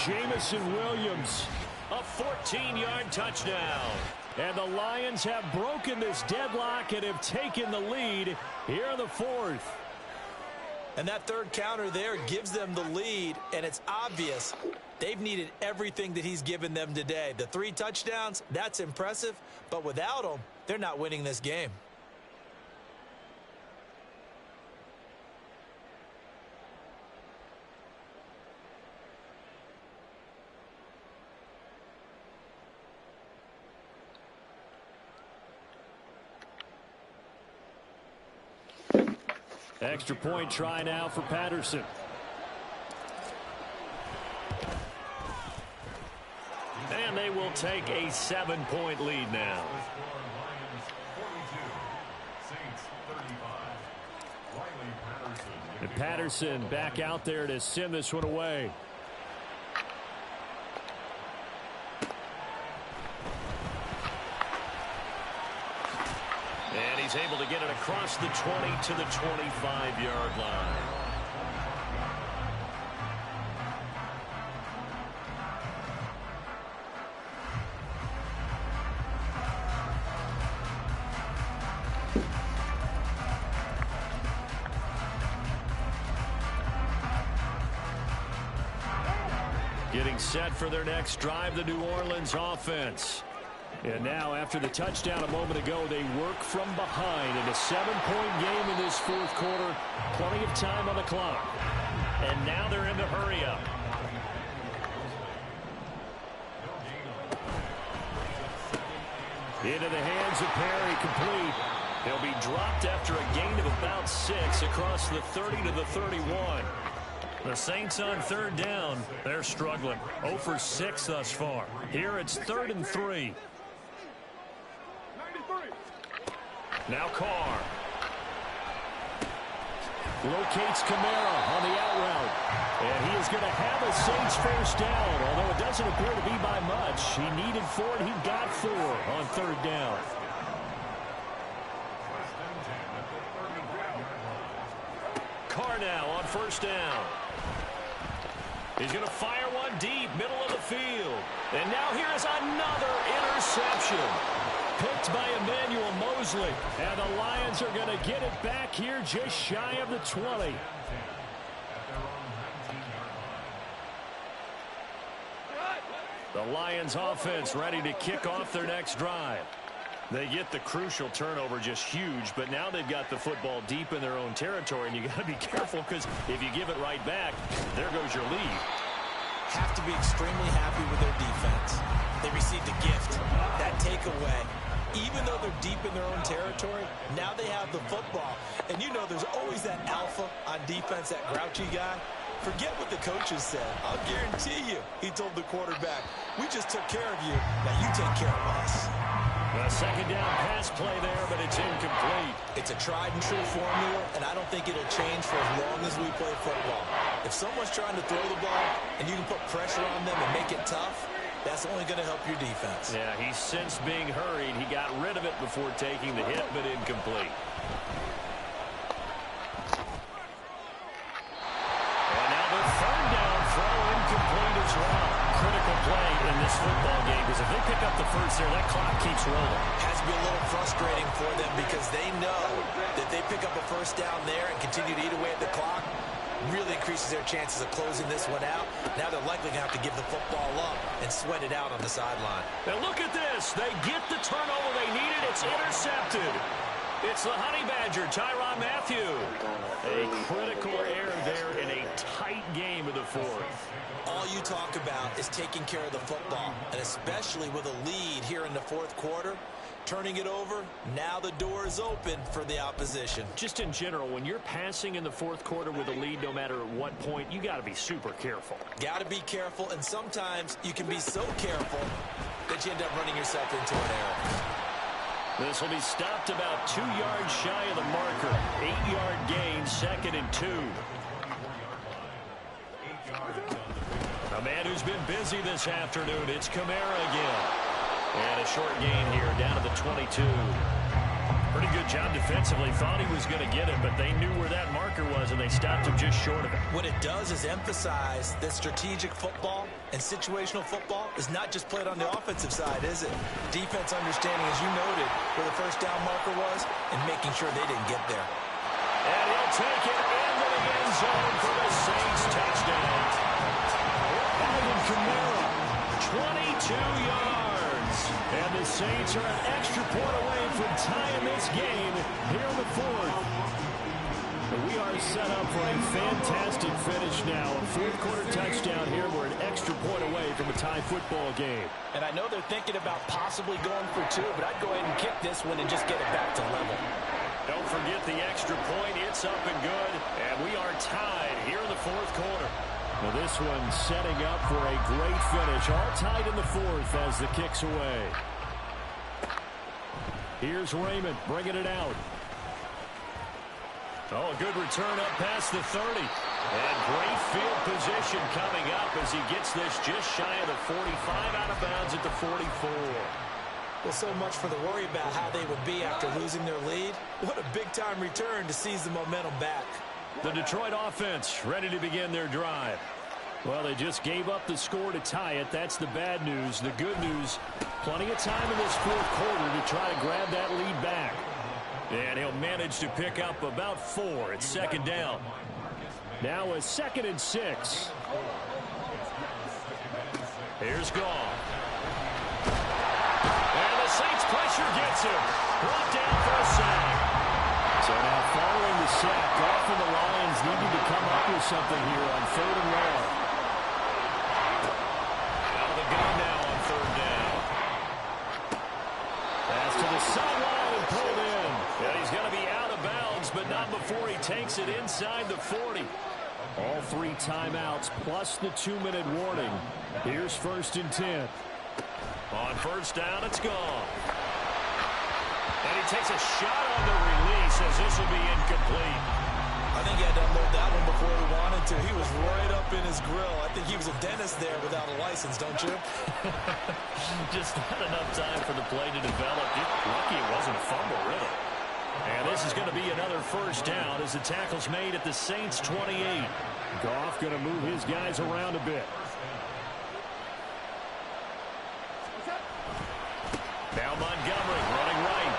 Jamison Williams. A 14-yard touchdown. And the Lions have broken this deadlock and have taken the lead here in the 4th. And that 3rd counter there gives them the lead, and it's obvious they've needed everything that he's given them today. The 3 touchdowns, that's impressive, but without him, they're not winning this game. Extra point try now for Patterson. And they will take a 7-point lead now. And Patterson back out there to send this one away. And he's able to get it across the 20 to the 25-yard line. Getting set for their next drive, the New Orleans offense. And now, after the touchdown a moment ago, they work from behind in a 7-point game in this fourth quarter. Plenty of time on the clock. And now they're in the hurry-up. Into the hands of Perry, complete. He'll be dropped after a gain of about 6 across the 30 to the 31. The Saints on third down. They're struggling. 0 for 6 thus far. Here it's 3rd and 3. Now Carr. Locates Kamara on the out route. And he is going to have a Saints first down, although it doesn't appear to be by much. He needed 4, and he got 4 on third down. Carr now on first down. He's going to fire one deep, middle of the field. And now here is another interception. Picked by Emmanuel Mosley. And the Lions are going to get it back here just shy of the 20. The Lions offense ready to kick off their next drive. They get the crucial turnover, just huge, but now they've got the football deep in their own territory, and you got to be careful because if you give it right back, there goes your lead. Have to be extremely happy with their defense. They received a gift. That takeaway, even though they're deep in their own territory, now they have the football. And you know there's always that alpha on defense, that grouchy guy. Forget what the coaches said. I'll guarantee you, he told the quarterback, we just took care of you, now you take care of us. A second down pass play there, but it's incomplete. It's a tried and true formula, and I don't think it'll change for as long as we play football. If someone's trying to throw the ball and you can put pressure on them and make it tough, that's only going to help your defense. Yeah, he's since being hurried. He got rid of it before taking the hit, but incomplete. And now the third down throw incomplete as well. Critical play in this football game because if they pick up the first there, that clock keeps rolling. Has to be a little frustrating for them because they know that they pick up a first down there and continue to eat away at the clock, really increases their chances of closing this one out. Now they're likely going to have to give the football up and sweat it out on the sideline. And look at this. They get the turnover they needed. It's intercepted. It's the Honey Badger, Tyrann Mathieu. A critical error there in a tight game of the fourth. All you talk about is taking care of the football, and especially with a lead here in the fourth quarter, turning it over, now the door is open for the opposition. Just in general, when you're passing in the fourth quarter with a lead, no matter at what point, you got to be super careful. Got to be careful, and sometimes you can be so careful that you end up running yourself into an error. This will be stopped about 2 yards shy of the marker. 8-yard gain, 2nd and 2. A man who's been busy this afternoon, it's Kamara again. And a short gain here, down to the 22. Pretty good job defensively. Thought he was going to get it, but they knew where that marker was, and they stopped him just short of it. What it does is emphasize that strategic football and situational football is not just played on the offensive side, is it? Defense understanding, as you noted, where the first down marker was and making sure they didn't get there. And he'll take it into the end zone for the Saints touchdown. Alvin Kamara, 22 yards. And the Saints are an extra point away from tying this game here in the fourth. We are set up for a fantastic finish now. A fourth-quarter touchdown here. We're an extra point away from a tie football game. And I know they're thinking about possibly going for 2, but I'd go ahead and kick this one and just get it back to level. Don't forget the extra point. It's up and good. And we are tied here in the fourth quarter. Well, this one setting up for a great finish. All tied in the fourth as the kick's away. Here's Raymond bringing it out. Oh, a good return up past the 30. And great field position coming up as he gets this just shy of the 45, out of bounds at the 44. Well, so much for the worry about how they would be after losing their lead. What a big-time return to seize the momentum back. The Detroit offense ready to begin their drive. Well, they just gave up the score to tie it. That's the bad news. The good news, plenty of time in this fourth quarter to try to grab that lead back. And he'll manage to pick up about 4. It's second down. Now a 2nd and 6. Here's Goff. And the Saints pressure gets him. Brought down for a sack. So now following the sack, Goff and the Lions needed to come up with something here on 3rd and long. Out of the gun now on 3rd down. Pass to the sideline and pulled in. And he's going to be out of bounds, but not before he takes it inside the 40. All 3 timeouts plus the 2-minute warning. Here's 1st and 10. On 1st down, it's gone. And he takes a shot on the release as this will be incomplete. I think he had to unload that one before he wanted to. He was right up in his grill. I think he was a dentist there without a license, don't you? Just not enough time for the play to develop. Lucky it wasn't a fumble, really. And this is going to be another 1st down as the tackle's made at the Saints' 28. Goff going to move his guys around a bit. Now Montgomery running right.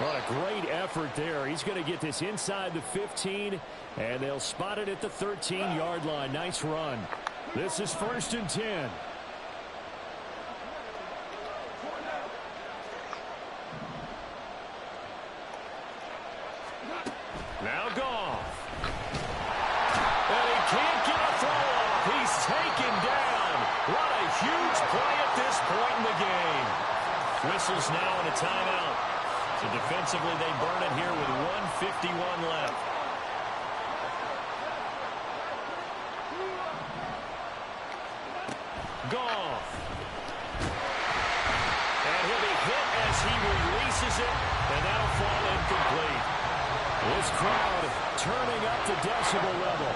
What a great effort there. He's going to get this inside the 15, and they'll spot it at the 13-yard line. Nice run. This is 1st and 10. Now Goff. And he can't get a throw off. He's taken down. What a huge play at this point in the game. Whistles now and a timeout. So defensively they burn it here with 1:51 left. Goff. And he'll be hit as he releases it, and that'll fall incomplete. This crowd turning up the decibel level.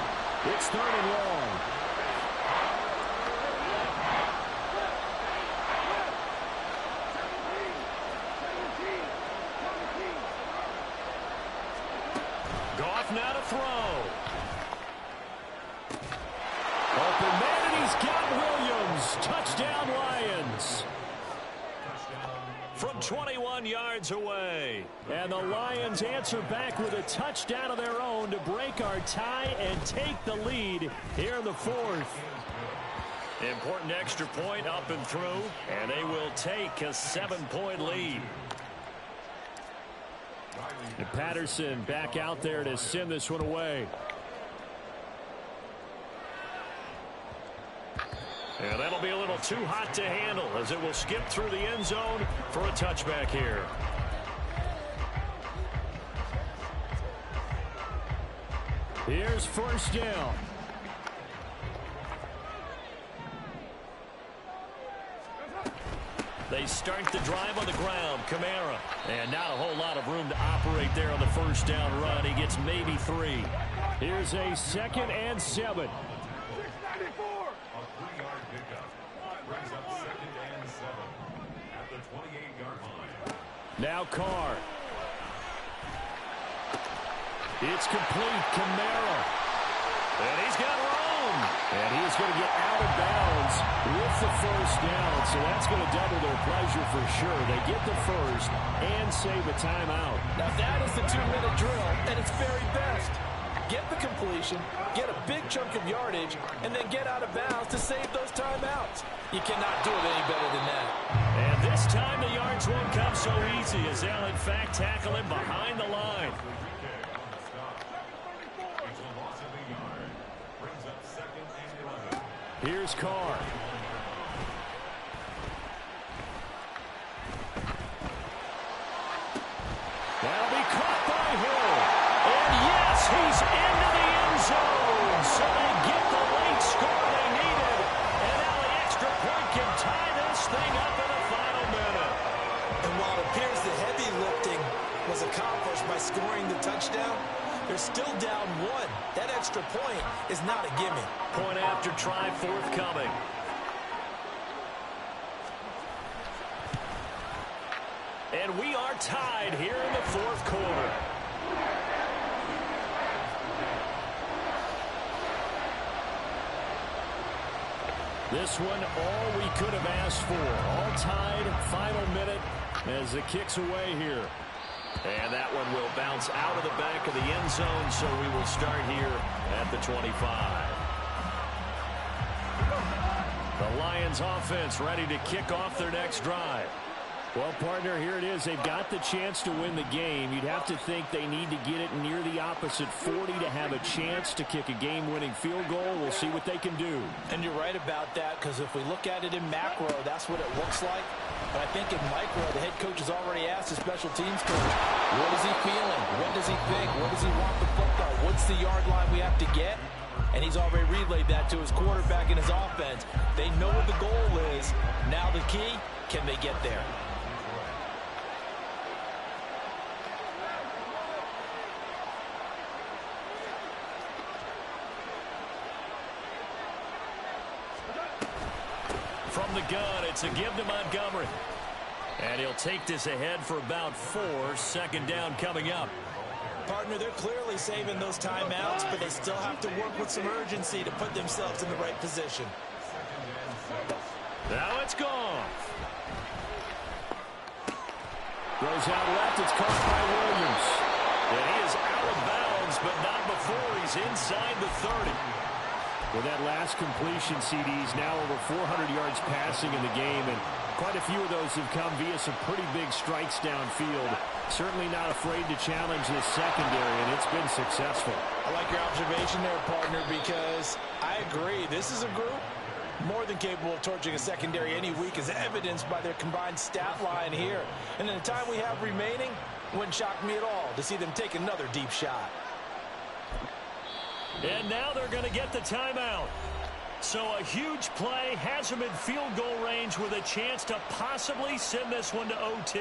It's 3rd and long. Goff now to throw. Open man, and he's got Williams. Touchdown Lions. From 21 yards away. And the Lions answer back with a touchdown of their own to break our tie and take the lead here in the 4th. Important extra point up and through, and they will take a 7-point lead. And Patterson back out there to send this one away. And that'll be a little too hot to handle as it will skip through the end zone for a touchback here. Here's 1st down. They start the drive on the ground. Kamara. And not a whole lot of room to operate there on the 1st down run. He gets maybe 3. Here's a 2nd and 7. Now Carr. It's complete. Kamara. And he's got room. And he's going to get out of bounds with the 1st down. So that's going to double their pleasure for sure. They get the 1st and save a timeout. Now that is the 2-minute drill at its very best. Get the completion, get a big chunk of yardage, and then get out of bounds to save those timeouts. You cannot do it any better than that. And this time the yards won't come so easy as they'll in fact tackle him behind the line. Here's Carr. is into the end zone. So they get the late score they needed. And now the extra point can tie this thing up in the final minute. And while it appears the heavy lifting was accomplished by scoring the touchdown, they're still down one. That extra point is not a gimme. Point after try forthcoming. And we are tied here in the fourth quarter. This one, all we could have asked for. All tied, final minute as the kick's away here. And that one will bounce out of the back of the end zone, so we will start here at the 25. The Lions offense ready to kick off their next drive. Well, partner, here it is. They've got the chance to win the game. You'd have to think they need to get it near the opposite 40 to have a chance to kick a game-winning field goal. We'll see what they can do. And you're right about that, because if we look at it in macro, that's what it looks like. But I think in micro, the head coach has already asked the special teams coach, what is he feeling? What does he think? What does he want the football? What's the yard line we have to get? And he's already relayed that to his quarterback and his offense. They know what the goal is. Now the key, can they get there? From the gun, it's a give to Montgomery. And he'll take this ahead for about 4. Second down coming up. Partner, they're clearly saving those timeouts, but they still have to work with some urgency to put themselves in the right position. Now it's gone. Goes out left. It's caught by Williams. And he is out of bounds, but not before he's inside the 30. With that last completion, CD's now over 400 yards passing in the game, and quite a few of those have come via some pretty big strikes downfield. Certainly not afraid to challenge this secondary, and it's been successful. I like your observation there, partner, because I agree. This is a group more than capable of torching a secondary any week, as evidenced by their combined stat line here. And in the time we have remaining, it wouldn't shock me at all to see them take another deep shot. And now they're going to get the timeout. So a huge play has them in field goal range with a chance to possibly send this one to OT.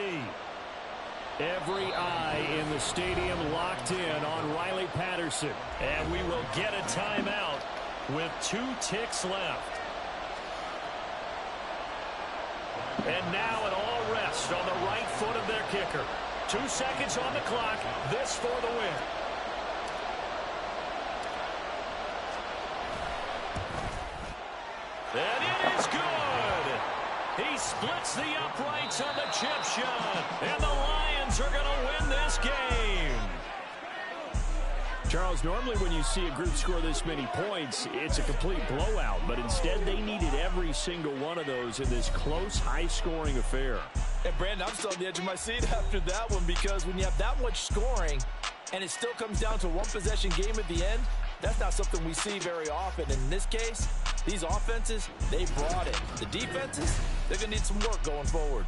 Every eye in the stadium locked in on Riley Patterson. And we will get a timeout with 2 ticks left. And now an all rest on the right foot of their kicker. 2 seconds on the clock. This for the win. And it is good. He splits the uprights on the chip shot. And the Lions are going to win this game. Charles, normally when you see a group score this many points, it's a complete blowout. But instead, they needed every single one of those in this close, high-scoring affair. And, Brandon, I'm still on the edge of my seat after that one, because when you have that much scoring and it still comes down to a one-possession game at the end, that's not something we see very often. In this case, these offenses, they brought it. The defenses, they're going to need some work going forward.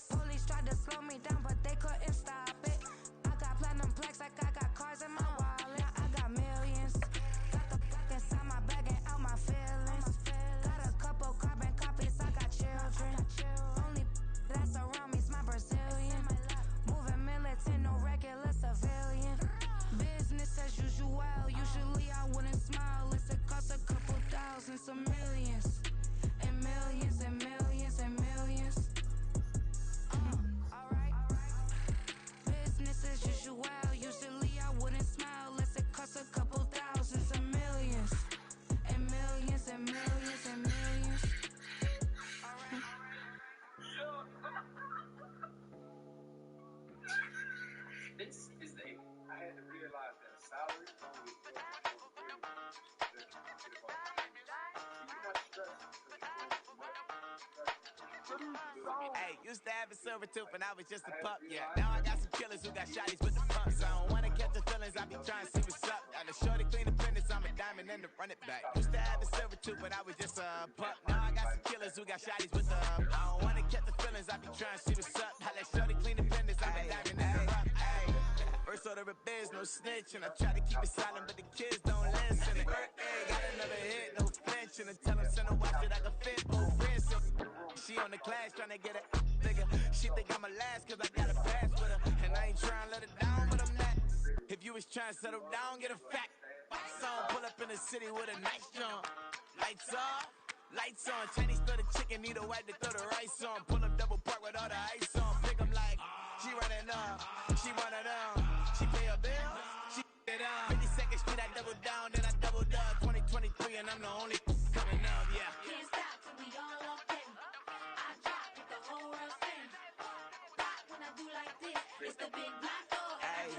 Police tried to slow me down, but they couldn't stop it. I got platinum plaques like I got cars in my wallet. I got millions. Got the fuck inside my bag and out my feelings. Got a couple carbon copies, I got children. Only that's around me's my Brazilian. Moving militant, no regular civilian. Business as usual, usually I wouldn't smile. It's a cost a couple thousands of millions. And millions and millions and millions. Alright. Business as usual, usually I wouldn't smile. Unless it costs a couple thousands of millions. And millions and millions and millions. This is I had to realize that salary only Hey, used to have a silver tooth when I was just a pup, yeah. Now I got some killers who got shotties with the pumps. I don't wanna catch the feelings, I be trying to see what's up. Got a shorty clean the fitness, I'm a diamond and to run it back. Used to have a silver tooth when I was just a pup. Now I got some killers who got shotties with the I don't wanna catch the feelings, I be trying to see what's up. How that shorty clean the fitness, I'm a diamond and to run it. First order of biz, no snitch, and I try to keep it silent, but the kids don't listen. And got another hit, no flinching, and tell them send a watch that I can fit both wrists. She on the class trying to get a nigga. She think I'm a last cause I got a pass with her. And I ain't trying to let her down, but I'm not. If you was trying to settle down, get a fact. Song pull up in the city with a nice jump. Lights off, lights on. Chinese throw the chicken, need a wipe to throw the rice on. Pull up double park with all the ice on. Pick 'em like, she running up, she one of them. She pay her bills, she it up. 52nd Street, I double down, then I doubled up. 2023 and I'm the only coming up, yeah. Can't stop till we all locked in. I drop if the whole world spin. Rock when I do like this. It's the big black door. Hey,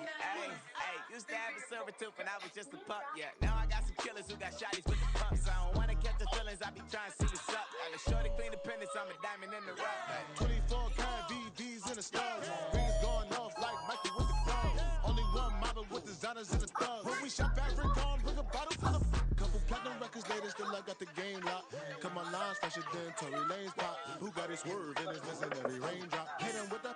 used to have a silver tooth when I was just a pup, yeah. Now I got some killers who got shotties with the pumps. I don't wanna catch the feelings, I be trying to see what's up. Got a shorty clean the pendants, I'm a diamond in the rough. 24 karat VVs in the stars. Rings going off like Michael with the club. Only one model with designers in the thugs. When we shop fabric on, bring a bottle full of couple platinum records later, still I got the game locked. Cut my lines fresher than Tory Lane's pop. Who got it swerve and it's missing every raindrop. Hit him with the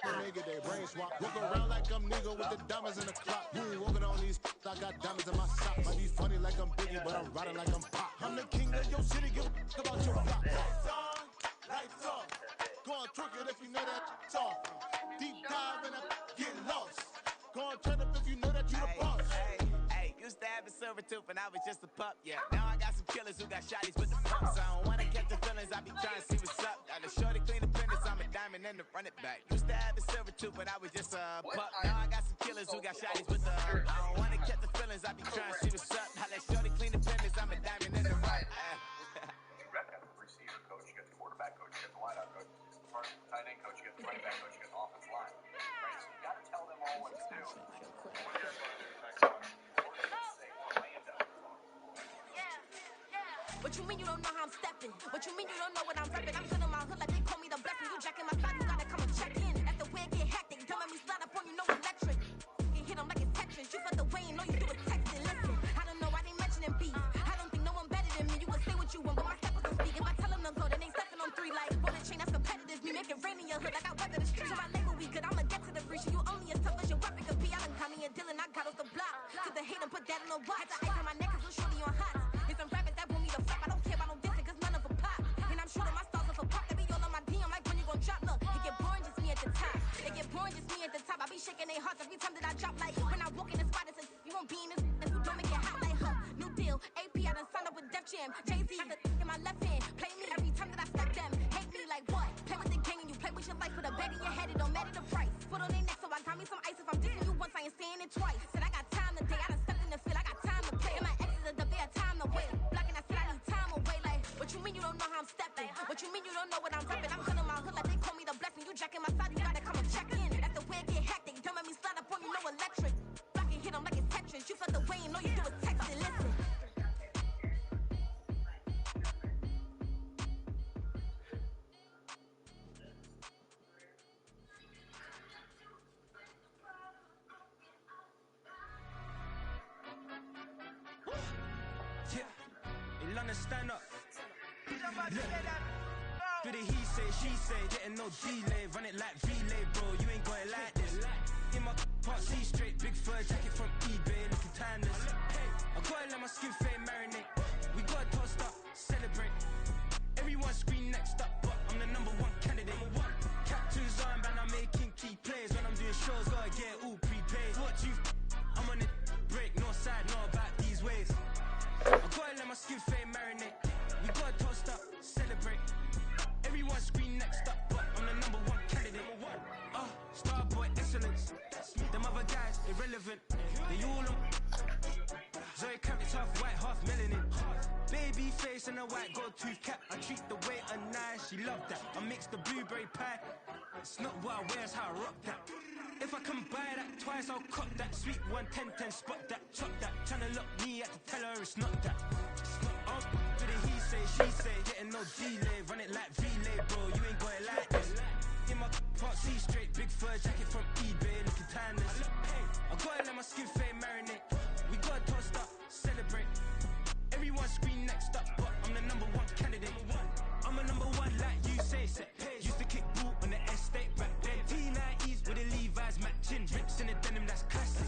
when they get their brain swap. Walk around like I'm nigga with the diamonds in the clock. You ain't walking on these, I got diamonds in my socks. Might be funny like I'm Biggie, but I'm riding like I'm Pop. I'm the king of your city, give a about your block. Lights on, lights off. Go on, twerk it if you know that it's off. Deep dive and get lost. Go on, turn up if you know that you the boss. Hey, used to have a silver tooth when I was just a pup, yeah. Now I got some killers who got shotties with the pumps. I don't wanna catch the feelings, I be trying to see what's up. Got a shorty clean the pendants, I'm a diamond and to run it back. Used to have a silver tooth when I was just a pup. Now I got some killers who got shotties with the I don't wanna catch the feelings, I be trying to see what's up. How that shorty clean the pendants, I'm a diamond and to run it. You got the receiver coach, you got the quarterback coach, you got the wideout coach, tight end coach, you got the running back coach, you got the offensive line. Right? So you got to tell them all what to do. What you mean you don't know how I'm stepping? What you mean you don't know what I'm repping? I'm good in my hood like they call me the blessing. You jacking my spot, you gotta come and check in. At the way it get hectic, don't let me slide up on you, no electric. You hit them like it's Tetris. You felt the way and all you do is text it. Listen, I don't know why they mentioning beef. I don't think no one better than me. You would say what you want, but my steppers don't speak. If I tell them to go, then they stepping on 3 like roll the chain, that's competitive. Me make it rain in your hood like I weather the street. So I label we good, I'ma get to the free. You only as tough as your weapon could be. I done Connie and Dylan, I got off the block. To the hate and put that on the watch. The ice on my neck is little shorty on hot. It's some rappers that want me to flop. I don't care about no dissing, cause none of them pop. And I'm shooting my stars off a pop. They be all on my DM like when you gon' drop. Look, it get boring, just me at the top. It get boring, just me at the top. I be shaking their hearts every time that I drop. Like when I walk in the spot, it's you won't be in this. If you don't make it hot like huh. New deal, AP, I done signed up with Def Jam. Jay-Z, got the in my left hand. Play me every time that I step them. Hate me like what? Play with the gang and you play with your life. Put a bag in your head, it don't matter the price. Put on their neck, so I got me some ice. If I'm dissing you once, I ain't saying it twice. Said I got time today, I done stepped in the field, I got time to play. And my exes are up there, time to wait. Blocking, I said I need time away. Like, what you mean you don't know how I'm stepping? What you mean you don't know what I'm repping? I'm good in my hood like they call me the blessing. You jacking my side, you gotta come and check in. That's the way it get hectic. Don't let me slide up on you, no electric. Blocking, hit them like it's Tetris. You felt the way and all you do is text it. Listen. Yeah, in London, stand up. Look, Bit of he say, she say, getting no delay. Run it like relay, bro, you ain't got it like this. In my part C straight, big fur jacket from eBay, looking timeless. I gotta let my skin fade marinate. We gotta toast up, celebrate. Everyone scream next up, but I'm the #1 candidate. Captain's on, man, I'm making key plays. When I'm doing shows, gotta get all prepaid. What you I'm on it, break, no side, no about these ways. I gotta let my skin fade marinate. We gotta toast up, celebrate. Everyone scream next up, but I'm the #1 candidate. Starboy excellence. Them other guys, irrelevant. They all on. Zoe Camp, it's half white, half melanin. Baby face and a white gold tooth cap. I treat the waiter nice, she love that. I mix the blueberry pie. It's not what I wear, it's how I rock that. If I can buy that twice, I'll cut that. Sweet 110, spot that, chop that. Tryna lock me, I had to tell her it's not that. Bit of he say, she say, getting no delay. Run it like relay, bro, you ain't got it like this. In my part C straight, big fur jacket from eBay, looking timeless. I gotta let my skin fade marinate. We gotta toast up, celebrate. Everyone scream next up, but I'm the #1 candidate. I'm a #1 like you say, set pace. Used to kick boot on the estate back then. T90s with the Levi's matching. Rips in the denim, that's classic.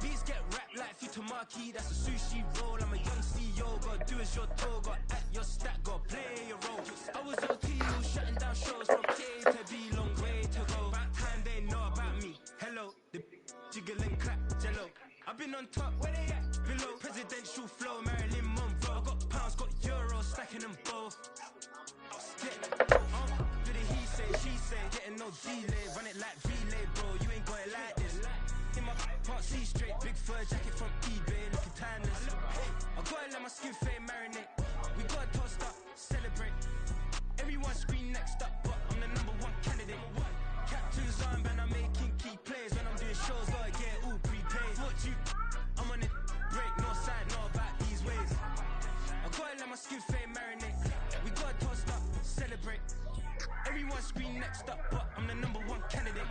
Beats get wrapped like Futamaki, that's a sushi roll. I'm a young CEO, gotta do as you're told. Gotta act your stat, gotta play your role. I was OT, shutting down shows from A to B, long way to go. About time they know about me. Hello, the jiggle and clap, jello. I've been on top, where they at? Below, presidential flow, Marilyn Monroe. Got pounds, got euros, stacking them both. Bit of he say, she say, getting no delay. Run it like relay, bro, you ain't got it like this. In my part C straight, big fur jacket from eBay, looking timeless. I gotta let my skin fade marinate. We gotta toast up, celebrate. Everyone scream next up, but I'm the #1 candidate. Captain's on, man, I'm making key plays. When I'm doing shows, gotta get all prepaid. What you I'm on it, break, no side, no about these ways. I gotta let my skin fade marinate. We gotta toast up, celebrate. Everyone scream next up, but I'm the #1 candidate.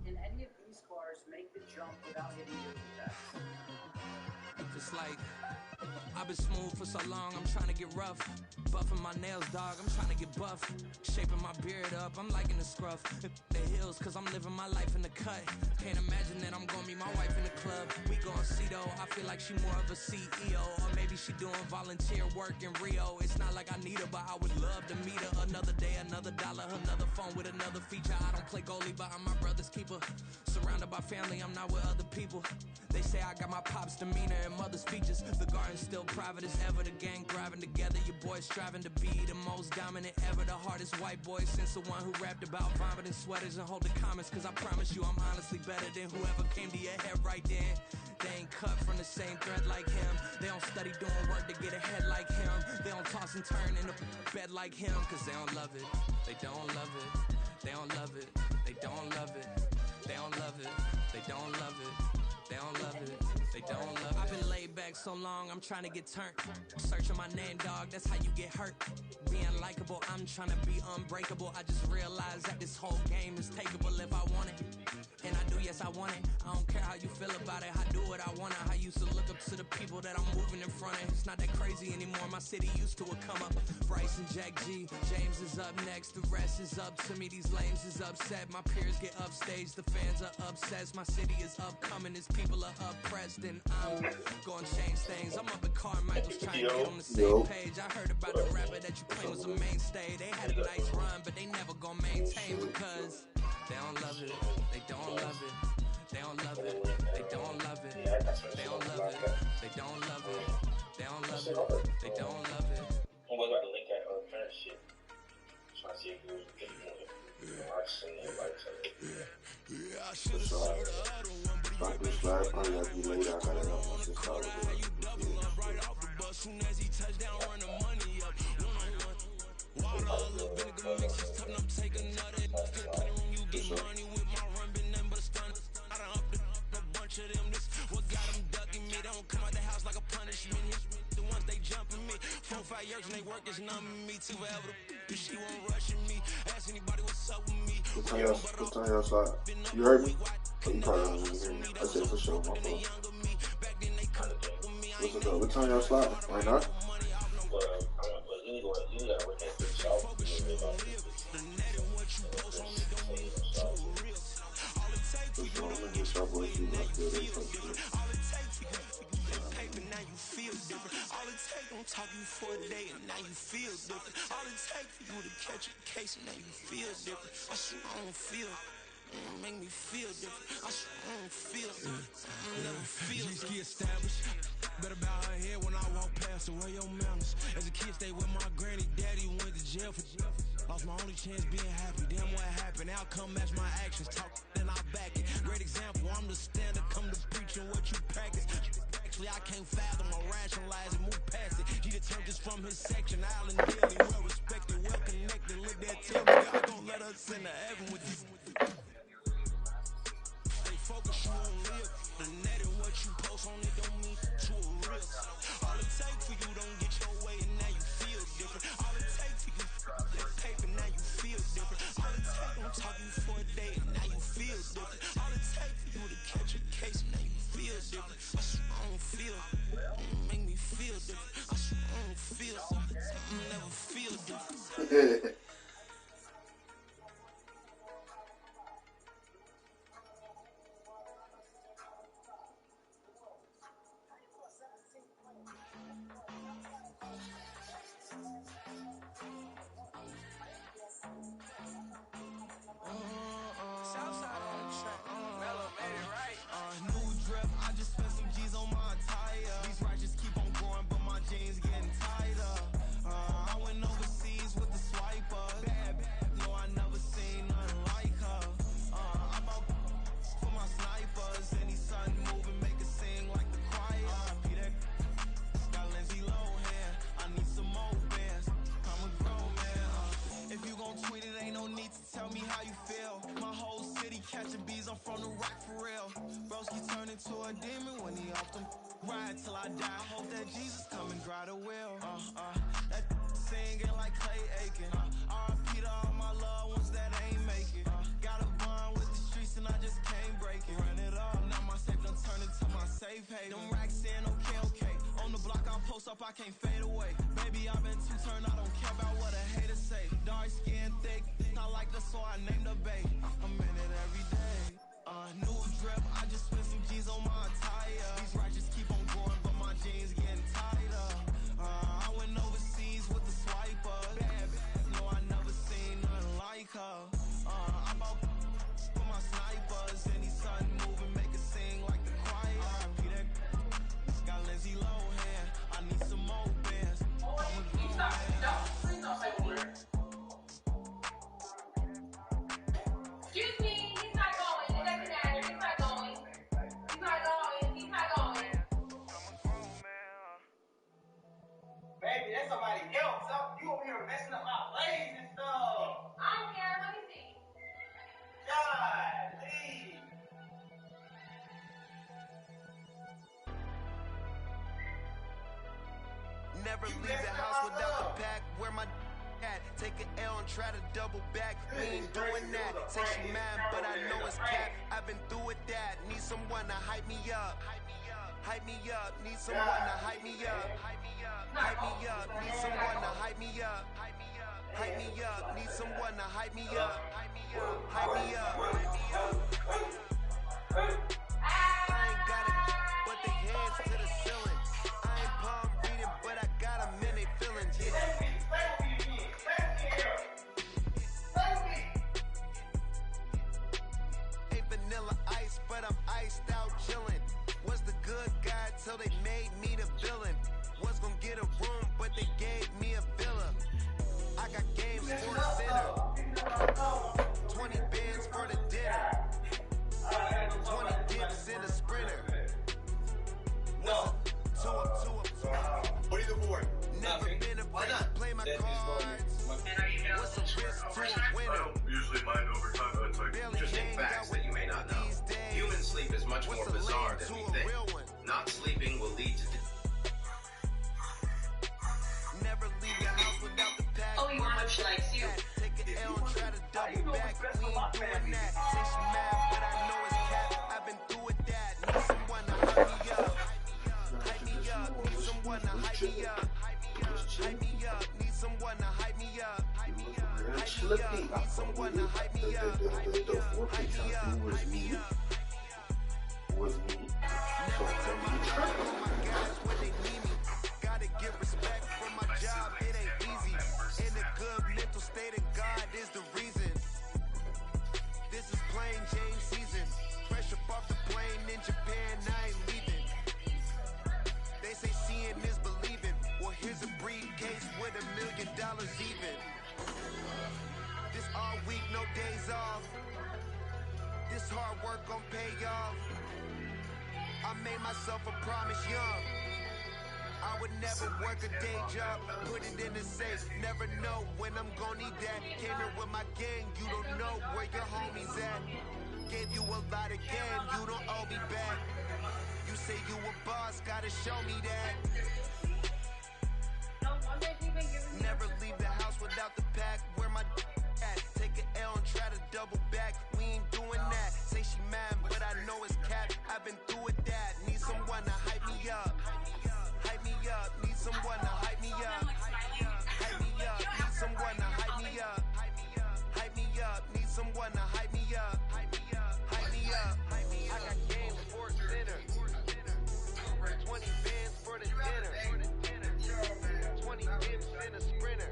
Can any of these cars make the jump without hitting the gas? It's like I've been smooth for so long, I'm trying to get rough. Buffing my nails, dog, I'm trying to get buff. Shaping my beard up, I'm liking the scruff. The hills, cause I'm living my life in the cut. Can't imagine that I'm gonna meet my wife in the club. We gon' see though, I feel like she more of a CEO. Or maybe she doing volunteer work in Rio. It's not like I need her, but I would love to meet her. Another day, another dollar, another phone with another feature. I don't play goalie, but I'm my brother's keeper. Surrounded by family, I'm not with other people. They say I got my pop's demeanor and mother's features. The garden's still private as ever. The gang thriving together. Your boys striving to be the most dominant ever. The hardest white boy since the one who rapped about vomiting sweaters and hold the comments. Cause I promise you I'm honestly better than whoever came to your head right then. They ain't cut from the same thread like him. They don't study doing work to get ahead like him. They don't toss and turn in the bed like him. Cause they don't love it. They don't love it. They don't love it. They don't love it. They don't love it. They don't love it. They don't love it. They don't love it. I've been laid back so long, I'm trying to get turned. Searching my name, dog, that's how you get hurt. Being likable, I'm trying to be unbreakable. I just realized that this whole game is takeable if I want it. And I do, yes, I want it. I don't care how you feel about it. I do what I want. I used to look up to the people that I'm moving in front of. It's not that crazy anymore. My city used to a come up. Bryce and Jack G. James is up next. The rest is up to me. These lames is upset. My peers get upstaged. The fans are obsessed. My city is upcoming. His people are oppressed. And I'm gonna change things. I'm up at Carmichael's trying to get on the same page. I heard about the rapper that you claim was a mainstay. They had a nice run, but they never gonna maintain because they don't love it. They don't love it. They don't love it. They don't love it. They don't love it. They don't love it. They don't love it. They don't love it. I'm going to link that other shit. Trying to see if it was getting it. I've seen it like Yeah, I should have sold the other one, but trying to do slide party after you later. I got it up on this color. you double up right off the bus. Soon as he touched down, run the money up. One-on-one. Water, a little vinegar mix is tough, I'm taking another. Plenty room, you get money with my run, been nothing but a stun. I done up a bunch of them. This what got them ducking me. They don't come out the house like a punishment. The ones they jumping me. 4 or 5 years and they work is numbing me. wait till forever. If she won't rush me, ask anybody what's up with me. What time y'all slide? You heard me? Oh, you probably don't even hear me. I said for sure, my fault. What's it up? What time y'all slide? Right now? You gotta work at the shop. Now you feel different. All it takes, don't talk you for a day, and now you feel different. All it takes for you to catch a case, and now you feel different. I swear I don't feel. Make me feel different. I swear I don't feel. Never feel. G-ski established. Better bow her head when I walk past her. Where your manners? As a kid, stay with my granny. Daddy went to jail for lost my only chance being happy. Damn, what happened? Outcome match my actions. Talk and I back it. Great example. I'm the standard. Come to preaching what you practice. Actually, I can't fathom or rationalize and move past it. He determined this from his section. Island daily, well respected, well connected. Look there, tell me God gon' let us into heaven with you. Stay focused, you won't live. The net and what you post on it don't mean to a real. All it takes for you don't get your way and now you feel different. All it takes for you that paper, now you feel different. All it takes, don't talk you for a day and now you feel different. All it takes for you to catch a case and now you feel different. I swear I don't feel. Make me feel different. I swear I don't feel. Never feel different. Tell me how you feel. My whole city catching bees, I'm from the rock for real. Broski turned into a demon when he off them ride till I die. I hope that Jesus come and dry the wheel. That singing like Clay Aiken. R.I.P. to all my loved ones that ain't make it. Got a bond with the streets and I just can't break it. Run it up, now my safe done turned into my safe haven. Them racks in, okay. On the block I post up, I can't fade away. Baby, I've been too turned, I don't care about what a hater say. Dark skin, thick, I like that, so I named the bae. I'm in it every day. New drip, I just spent some G's on my attire. These righteous keep on going, but my jeans getting tighter. I went overseas with the swiper. Bad, no, I never seen nothing like her. I bought for my snipers. Any sun moving, make it sing like the choir. R.I.P. that got Lindsay Lohan. I need some more bands. Please don't say weird. Excuse me, he's not going. It doesn't matter. He's not going. He's not going. He's not going. Baby, that's somebody else. You over here messing up my plays and stuff. I don't care. Let me see. God, please. Never leave the house without the pack. Where my at? Take an L and try to double back. We ain't doing that. Say she mad, but I know it's cap. I've been through with that. Need someone to hype me up. Hype me up. Need someone to hype me up. Hype me up. Need someone to hype me up. Hype me up. Need someone to hype me up. Hype me up. I ain't got it, but they hands to the ceiling. I ain't palm reading, but I got them in they feelings. Yeah. Ain't vanilla ice, but I'm iced out chillin'. Was the good guy till they made me the villain. Was gonna get a room, but they gave me a villa. I got games for the sinner. 20 bands for the dinner. 20 dips in a sprinter. No. What are you the board? Never been afraid to play my cards. What's a risk to a winner? I don't usually mind overtime, but it's like Interesting facts that you may not know. Human sleep is much more bizarre than we think. Not sleeping will lead to never leave the house without the pad. was me. So Gotta get respect for my job, it ain't easy. In a good mental state of God is the reason. This is plain Jane season. Fresh up off the plane in Japan, I ain't leaving. They say seeing is believing. Well, here's a briefcase with $1 million even. This all week, no days off. This hard work gon' pay off. I made myself a promise young. I would never work a day job, put it in the safe. Never know when I'm gon' need that. Came here with my gang, you don't know where your homies at. Gave you a lot of game, you don't owe me back. You say you a boss, gotta show me that. Never leave the house without the pack. Where my at? Take an L and try to double back. We ain't doing that. Say she mad, but I know it's cap. I've been through with that. Need someone to hype me up. Hype me up. Need someone to hype me up. Hype me up. Need someone to hype me up. Hype me up. Need someone to hype me up. Hype me up. Hype me up. I got game sports dinner. 20 bands for the dinner. 20 dips in a sprinter.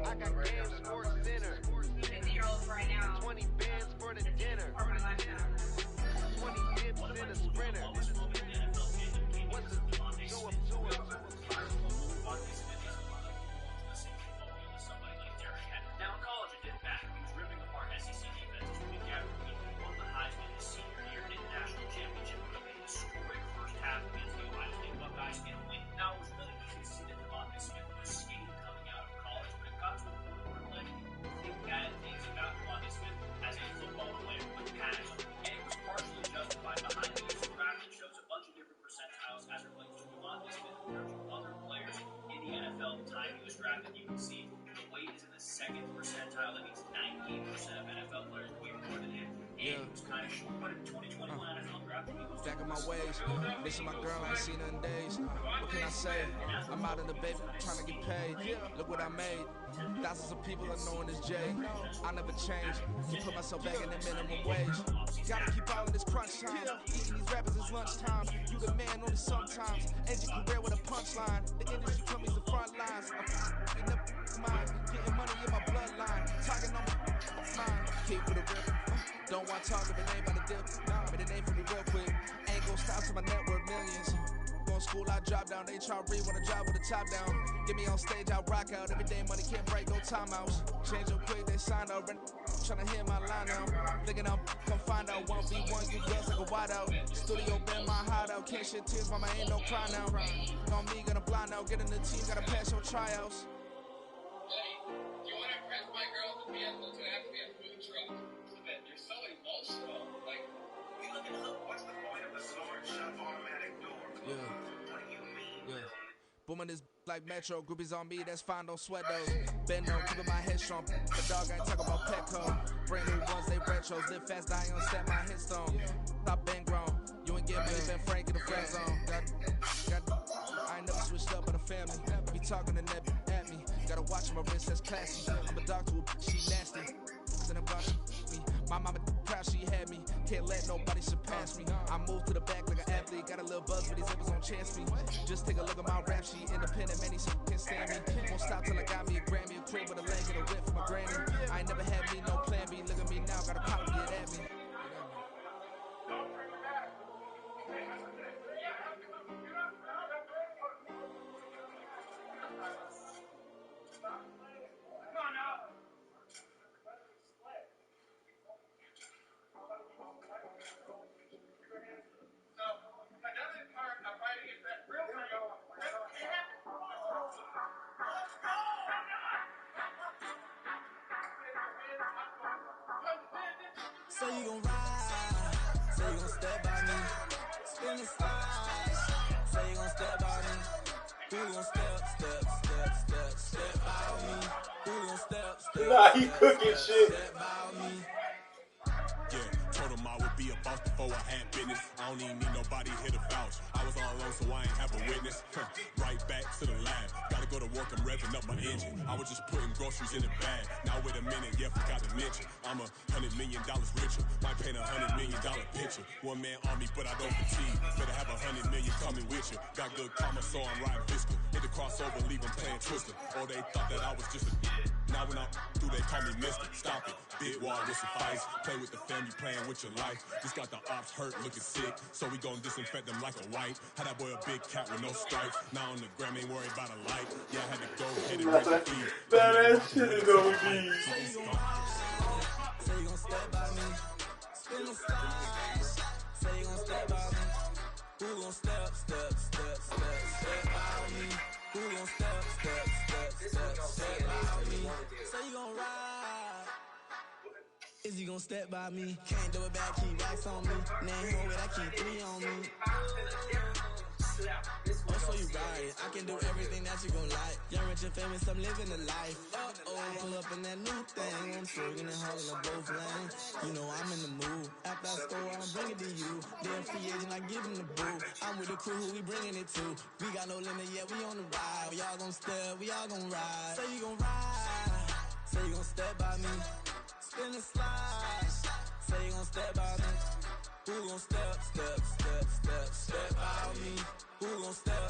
I got game sports dinner. 20 bands for the dinner. 20 dips in a sprinter. What's the Now in college it didn't matter. He was ripping apart SEC defenses week after week. He won the Heisman his senior year in the national championship with a historic first half against the Ohio State Buckeyes in a win. Now it was really easy to see that DeVonta Smith was skating coming out of college, but it got to a point where like think bad things about DeVonta Smith as a football player with passion, and it was partially justified behind the use of draft that shows a bunch of different percentiles as it relates to DeVonta Smith compared to other players in the NFL. The time he was drafted, you can see the weight is in the second percentile. That means 98% of NFL players weigh more than him. And he was kind of short, but in 2021 NFL draft, he was back in my ways, missing my girl, I ain't seen her in days. What can I say? I'm out in the baby, trying to get paid. Look what I made. Thousands of people are knowing this Jay. I never change. You put myself back in the minimum wage. Gotta keep all of this crunch time. Eating these rappers is lunchtime. You the man only sometimes. End your career with a punchline. The industry told me the front lines. I'm in the mind. Getting money in my bloodline. Talking on my mind. Keep with a rip. Don't want to talk if it ain't about the dip. Made a name for me real quick. Ain't gon' stop till my net worth millions. Going school, I drop down. They try to read when I drive with the top down. Get me on stage, I rock out. Every day money can't break, no timeouts. Change up quick, they signed up. Tryna hear my line now. Thinking I'm come find out 1v1, you girls like a wide out. Studio been my hideout. Can't shed tears, mama ain't no cry now. On me, gonna blind out. Get in the team, gotta pass your tryouts. You wanna impress my girls with me? I'm going to have to be a food truck. You're so emotional. Like, we look at the hook. What's the point of the sword shut automatic door? Yeah. What do you mean? Yeah. Booming this like Metro, groupies on me, that's fine, don't sweat those. Bend on, keeping my head strong. The dog ain't talking about Petco. Brand new ones, they retros. Live fast, die on set, my headstone. Stop been grown. You ain't get money, been Frank in the friend zone. I ain't never switched up on the family. Be talking to Neb at me. Gotta watch my wrist, that's classy. I'm a dog to a she nasty. Then I'm gonna me. My mama proud she had me. Can't let nobody surpass me. I move to the back like an athlete. Got a little buzz, but these zippers on chance me. Just take a look at my rap sheet. Independent, many can't stand me. Won't stop till I got me a Grammy, a crib with a leg and a whip for my granny. I ain't never had me no plan B. Look at me now, got a problem get at me. Say you gon' ride, say you gon' step by me, spin the slide, say you gon' step by me, who gon' step by me, who gon' step Nah, he cooking shit. by me. Yeah, told him I would be a boss before I had business. I don't even need nobody here to vouch. I was all alone, so I ain't have a witness. Right back to the lab. Gotta go to work, I'm revving up my engine. I was just putting groceries in the bag. Now wait a minute, yeah, forgot to mention. I'm $100 million richer. Might paint $100 million picture. One man army, but I don't fatigue. Better have 100 million coming with you. Got good karma, so I'm riding fiscal. Hit the crossover, leave them playing Twister. Or they thought that I was just a now when I'm through, they call me Mister. Stop it, big wall with suffice. Play with the family, playing with your life. Just got the ops hurt, looking sick. So we gon' disinfect them like a wipe. Had that boy a big cat with no stripes. Now on the gram, ain't worried about a light. Yeah, I had to go ahead and raise the fee. That shit is OD. Say you gon' step by me. Spin the slide. Say you gon' step by me. Who gon' step by me? Who gon' step by me? Say you gon' ride. Is he gon' step by me? Can't do it back, keep racks on me. Name hold it, I keep 3 on me. Oh, so you ride it. I can do everything that you gon' like. Young, rich, and famous, I'm living the life. Pull up in that new thing. I'm swerving and hauling up both lanes. You know I'm in the mood. After I score, I'ma bring it to you. They're free agent, I give them the boo. I'm with the crew, who we bringing it to. We got no limit yet, we on the ride. We all gon' step, we all gon' ride. Say you gon' ride. Say you gon' step by me. Spin and slide. Say you gon' step by me. Who gon' step by me? Who gon' step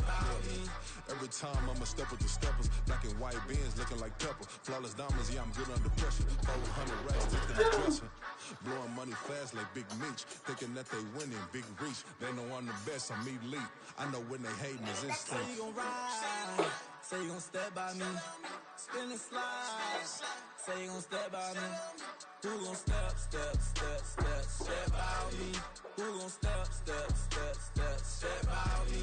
by me? Every time I'ma step with the steppers. Black and white beans looking like pepper. Flawless diamonds, yeah, I'm good under pressure. 400 racks, lifting the dresser. Blowing money fast like Big Meech. Thinking that they winning, big reach. They know I'm the best, I'm elite. I know when they hating is instinct. Say you gon' ride. Say you gon' step by me. Spin and slide. Say you gon' step by me. Who gon' step by me? Who gon' step by me?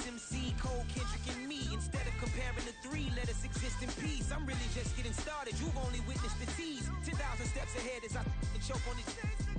MC, Cole, Kendrick, and me. Instead of comparing the 3, let us exist in peace. I'm really just getting started. You've only witnessed the tease. 10,000 steps ahead as I choke on it.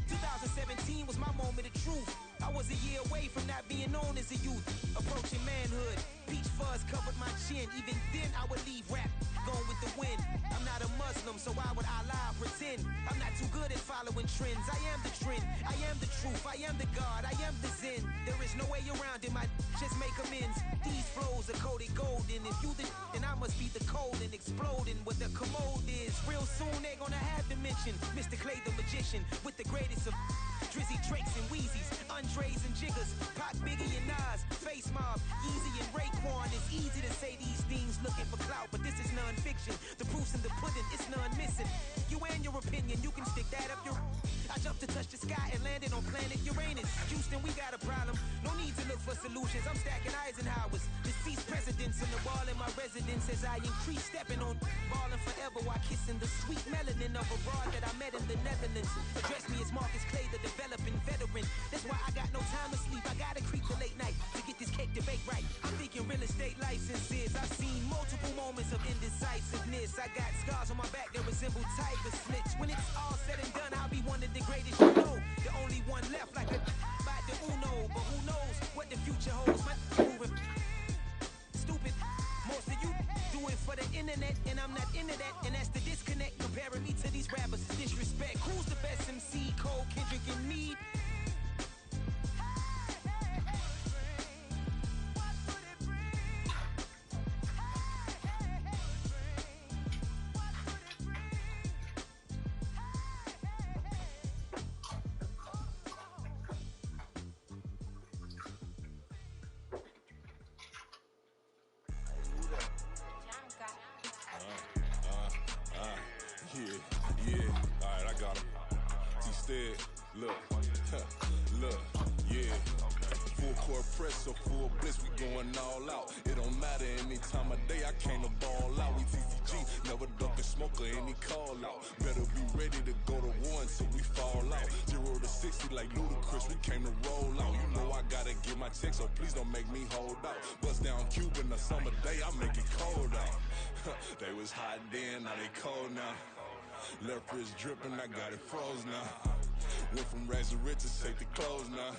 2017 was my moment of truth. I was a year away from not being known as a youth. Approaching manhood. Peach fuzz covered my chin. Even then I would leave rap going with the wind. I'm not a Muslim, so why would I lie or pretend? I'm not too good at following trends. I am the trend. I am the truth. I am the God. I am the Zen. There is no way around it. Just make amends. These flows are coated golden. If you then I must be the cold and exploding. What the commode is. Real soon they gonna have to mention Mr. Clay the magician with the greatest of Drizzy, Drakes, and Wheezies, Andres and Jiggers, Pac, Biggie, and Nas, Face Mob, Yeezy, and Raekwon. It's easy to say these things looking for clout, but this is non-fiction. The proof's in the pudding, it's none missing. You and your opinion, you can stick that up your... I jumped to touch the sky and landed on planet Uranus. Houston, we got a problem. No need to look for solutions. I'm stacking Eisenhowers. Deceased presidents in the wall in my residence as I increase stepping on balling forever while kissing the sweet melanin of a broad that I met in the Netherlands. Address me as Marcus Clay, the developing veteran. That's why I got no time to sleep. I gotta creep the late night to get this cake debate right. I'm thinking real estate licenses. I've seen multiple moments of indecisiveness. I got scars on my back that resemble tiger slits. When it's all said and done, I'll be one of the greatest you know. The only one left like a by the Uno. But who knows what the future holds? My moving stupid. Most of you do it for the internet, and I'm not into that. And that's the disconnect. Comparing me to these rappers is disrespect. Who's the best MC? Cole, Kendrick, and me? Yeah, alright, I got him. T-Stead, look, yeah. Full court press or full blitz, we going all out. It don't matter any time of day, I came to ball out. We TCG, never ducking smoker, and it cold out. Better be ready to go to war until we fall out. 0 to 60 like Ludacris, we came to roll out. You know I gotta get my check, so please don't make me hold out. Bust down Cuban a summer day, I make it cold out. They was hot then, now they cold now. Left wrist dripping, I got it froze now. Went from rags to riches, take the clothes now.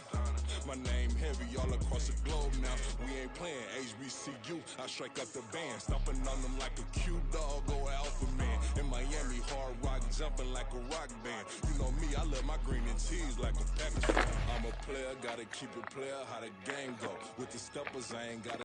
My name heavy all across the globe now. We ain't playing HBCU, I strike up the band. Stomping on them like a cute dog or alpha man. In Miami, hard rock jumping like a rock band. You know me, I love my green and cheese like a Packers fan. I'm a player, gotta keep it player, how the game go. With the steppers, I ain't gotta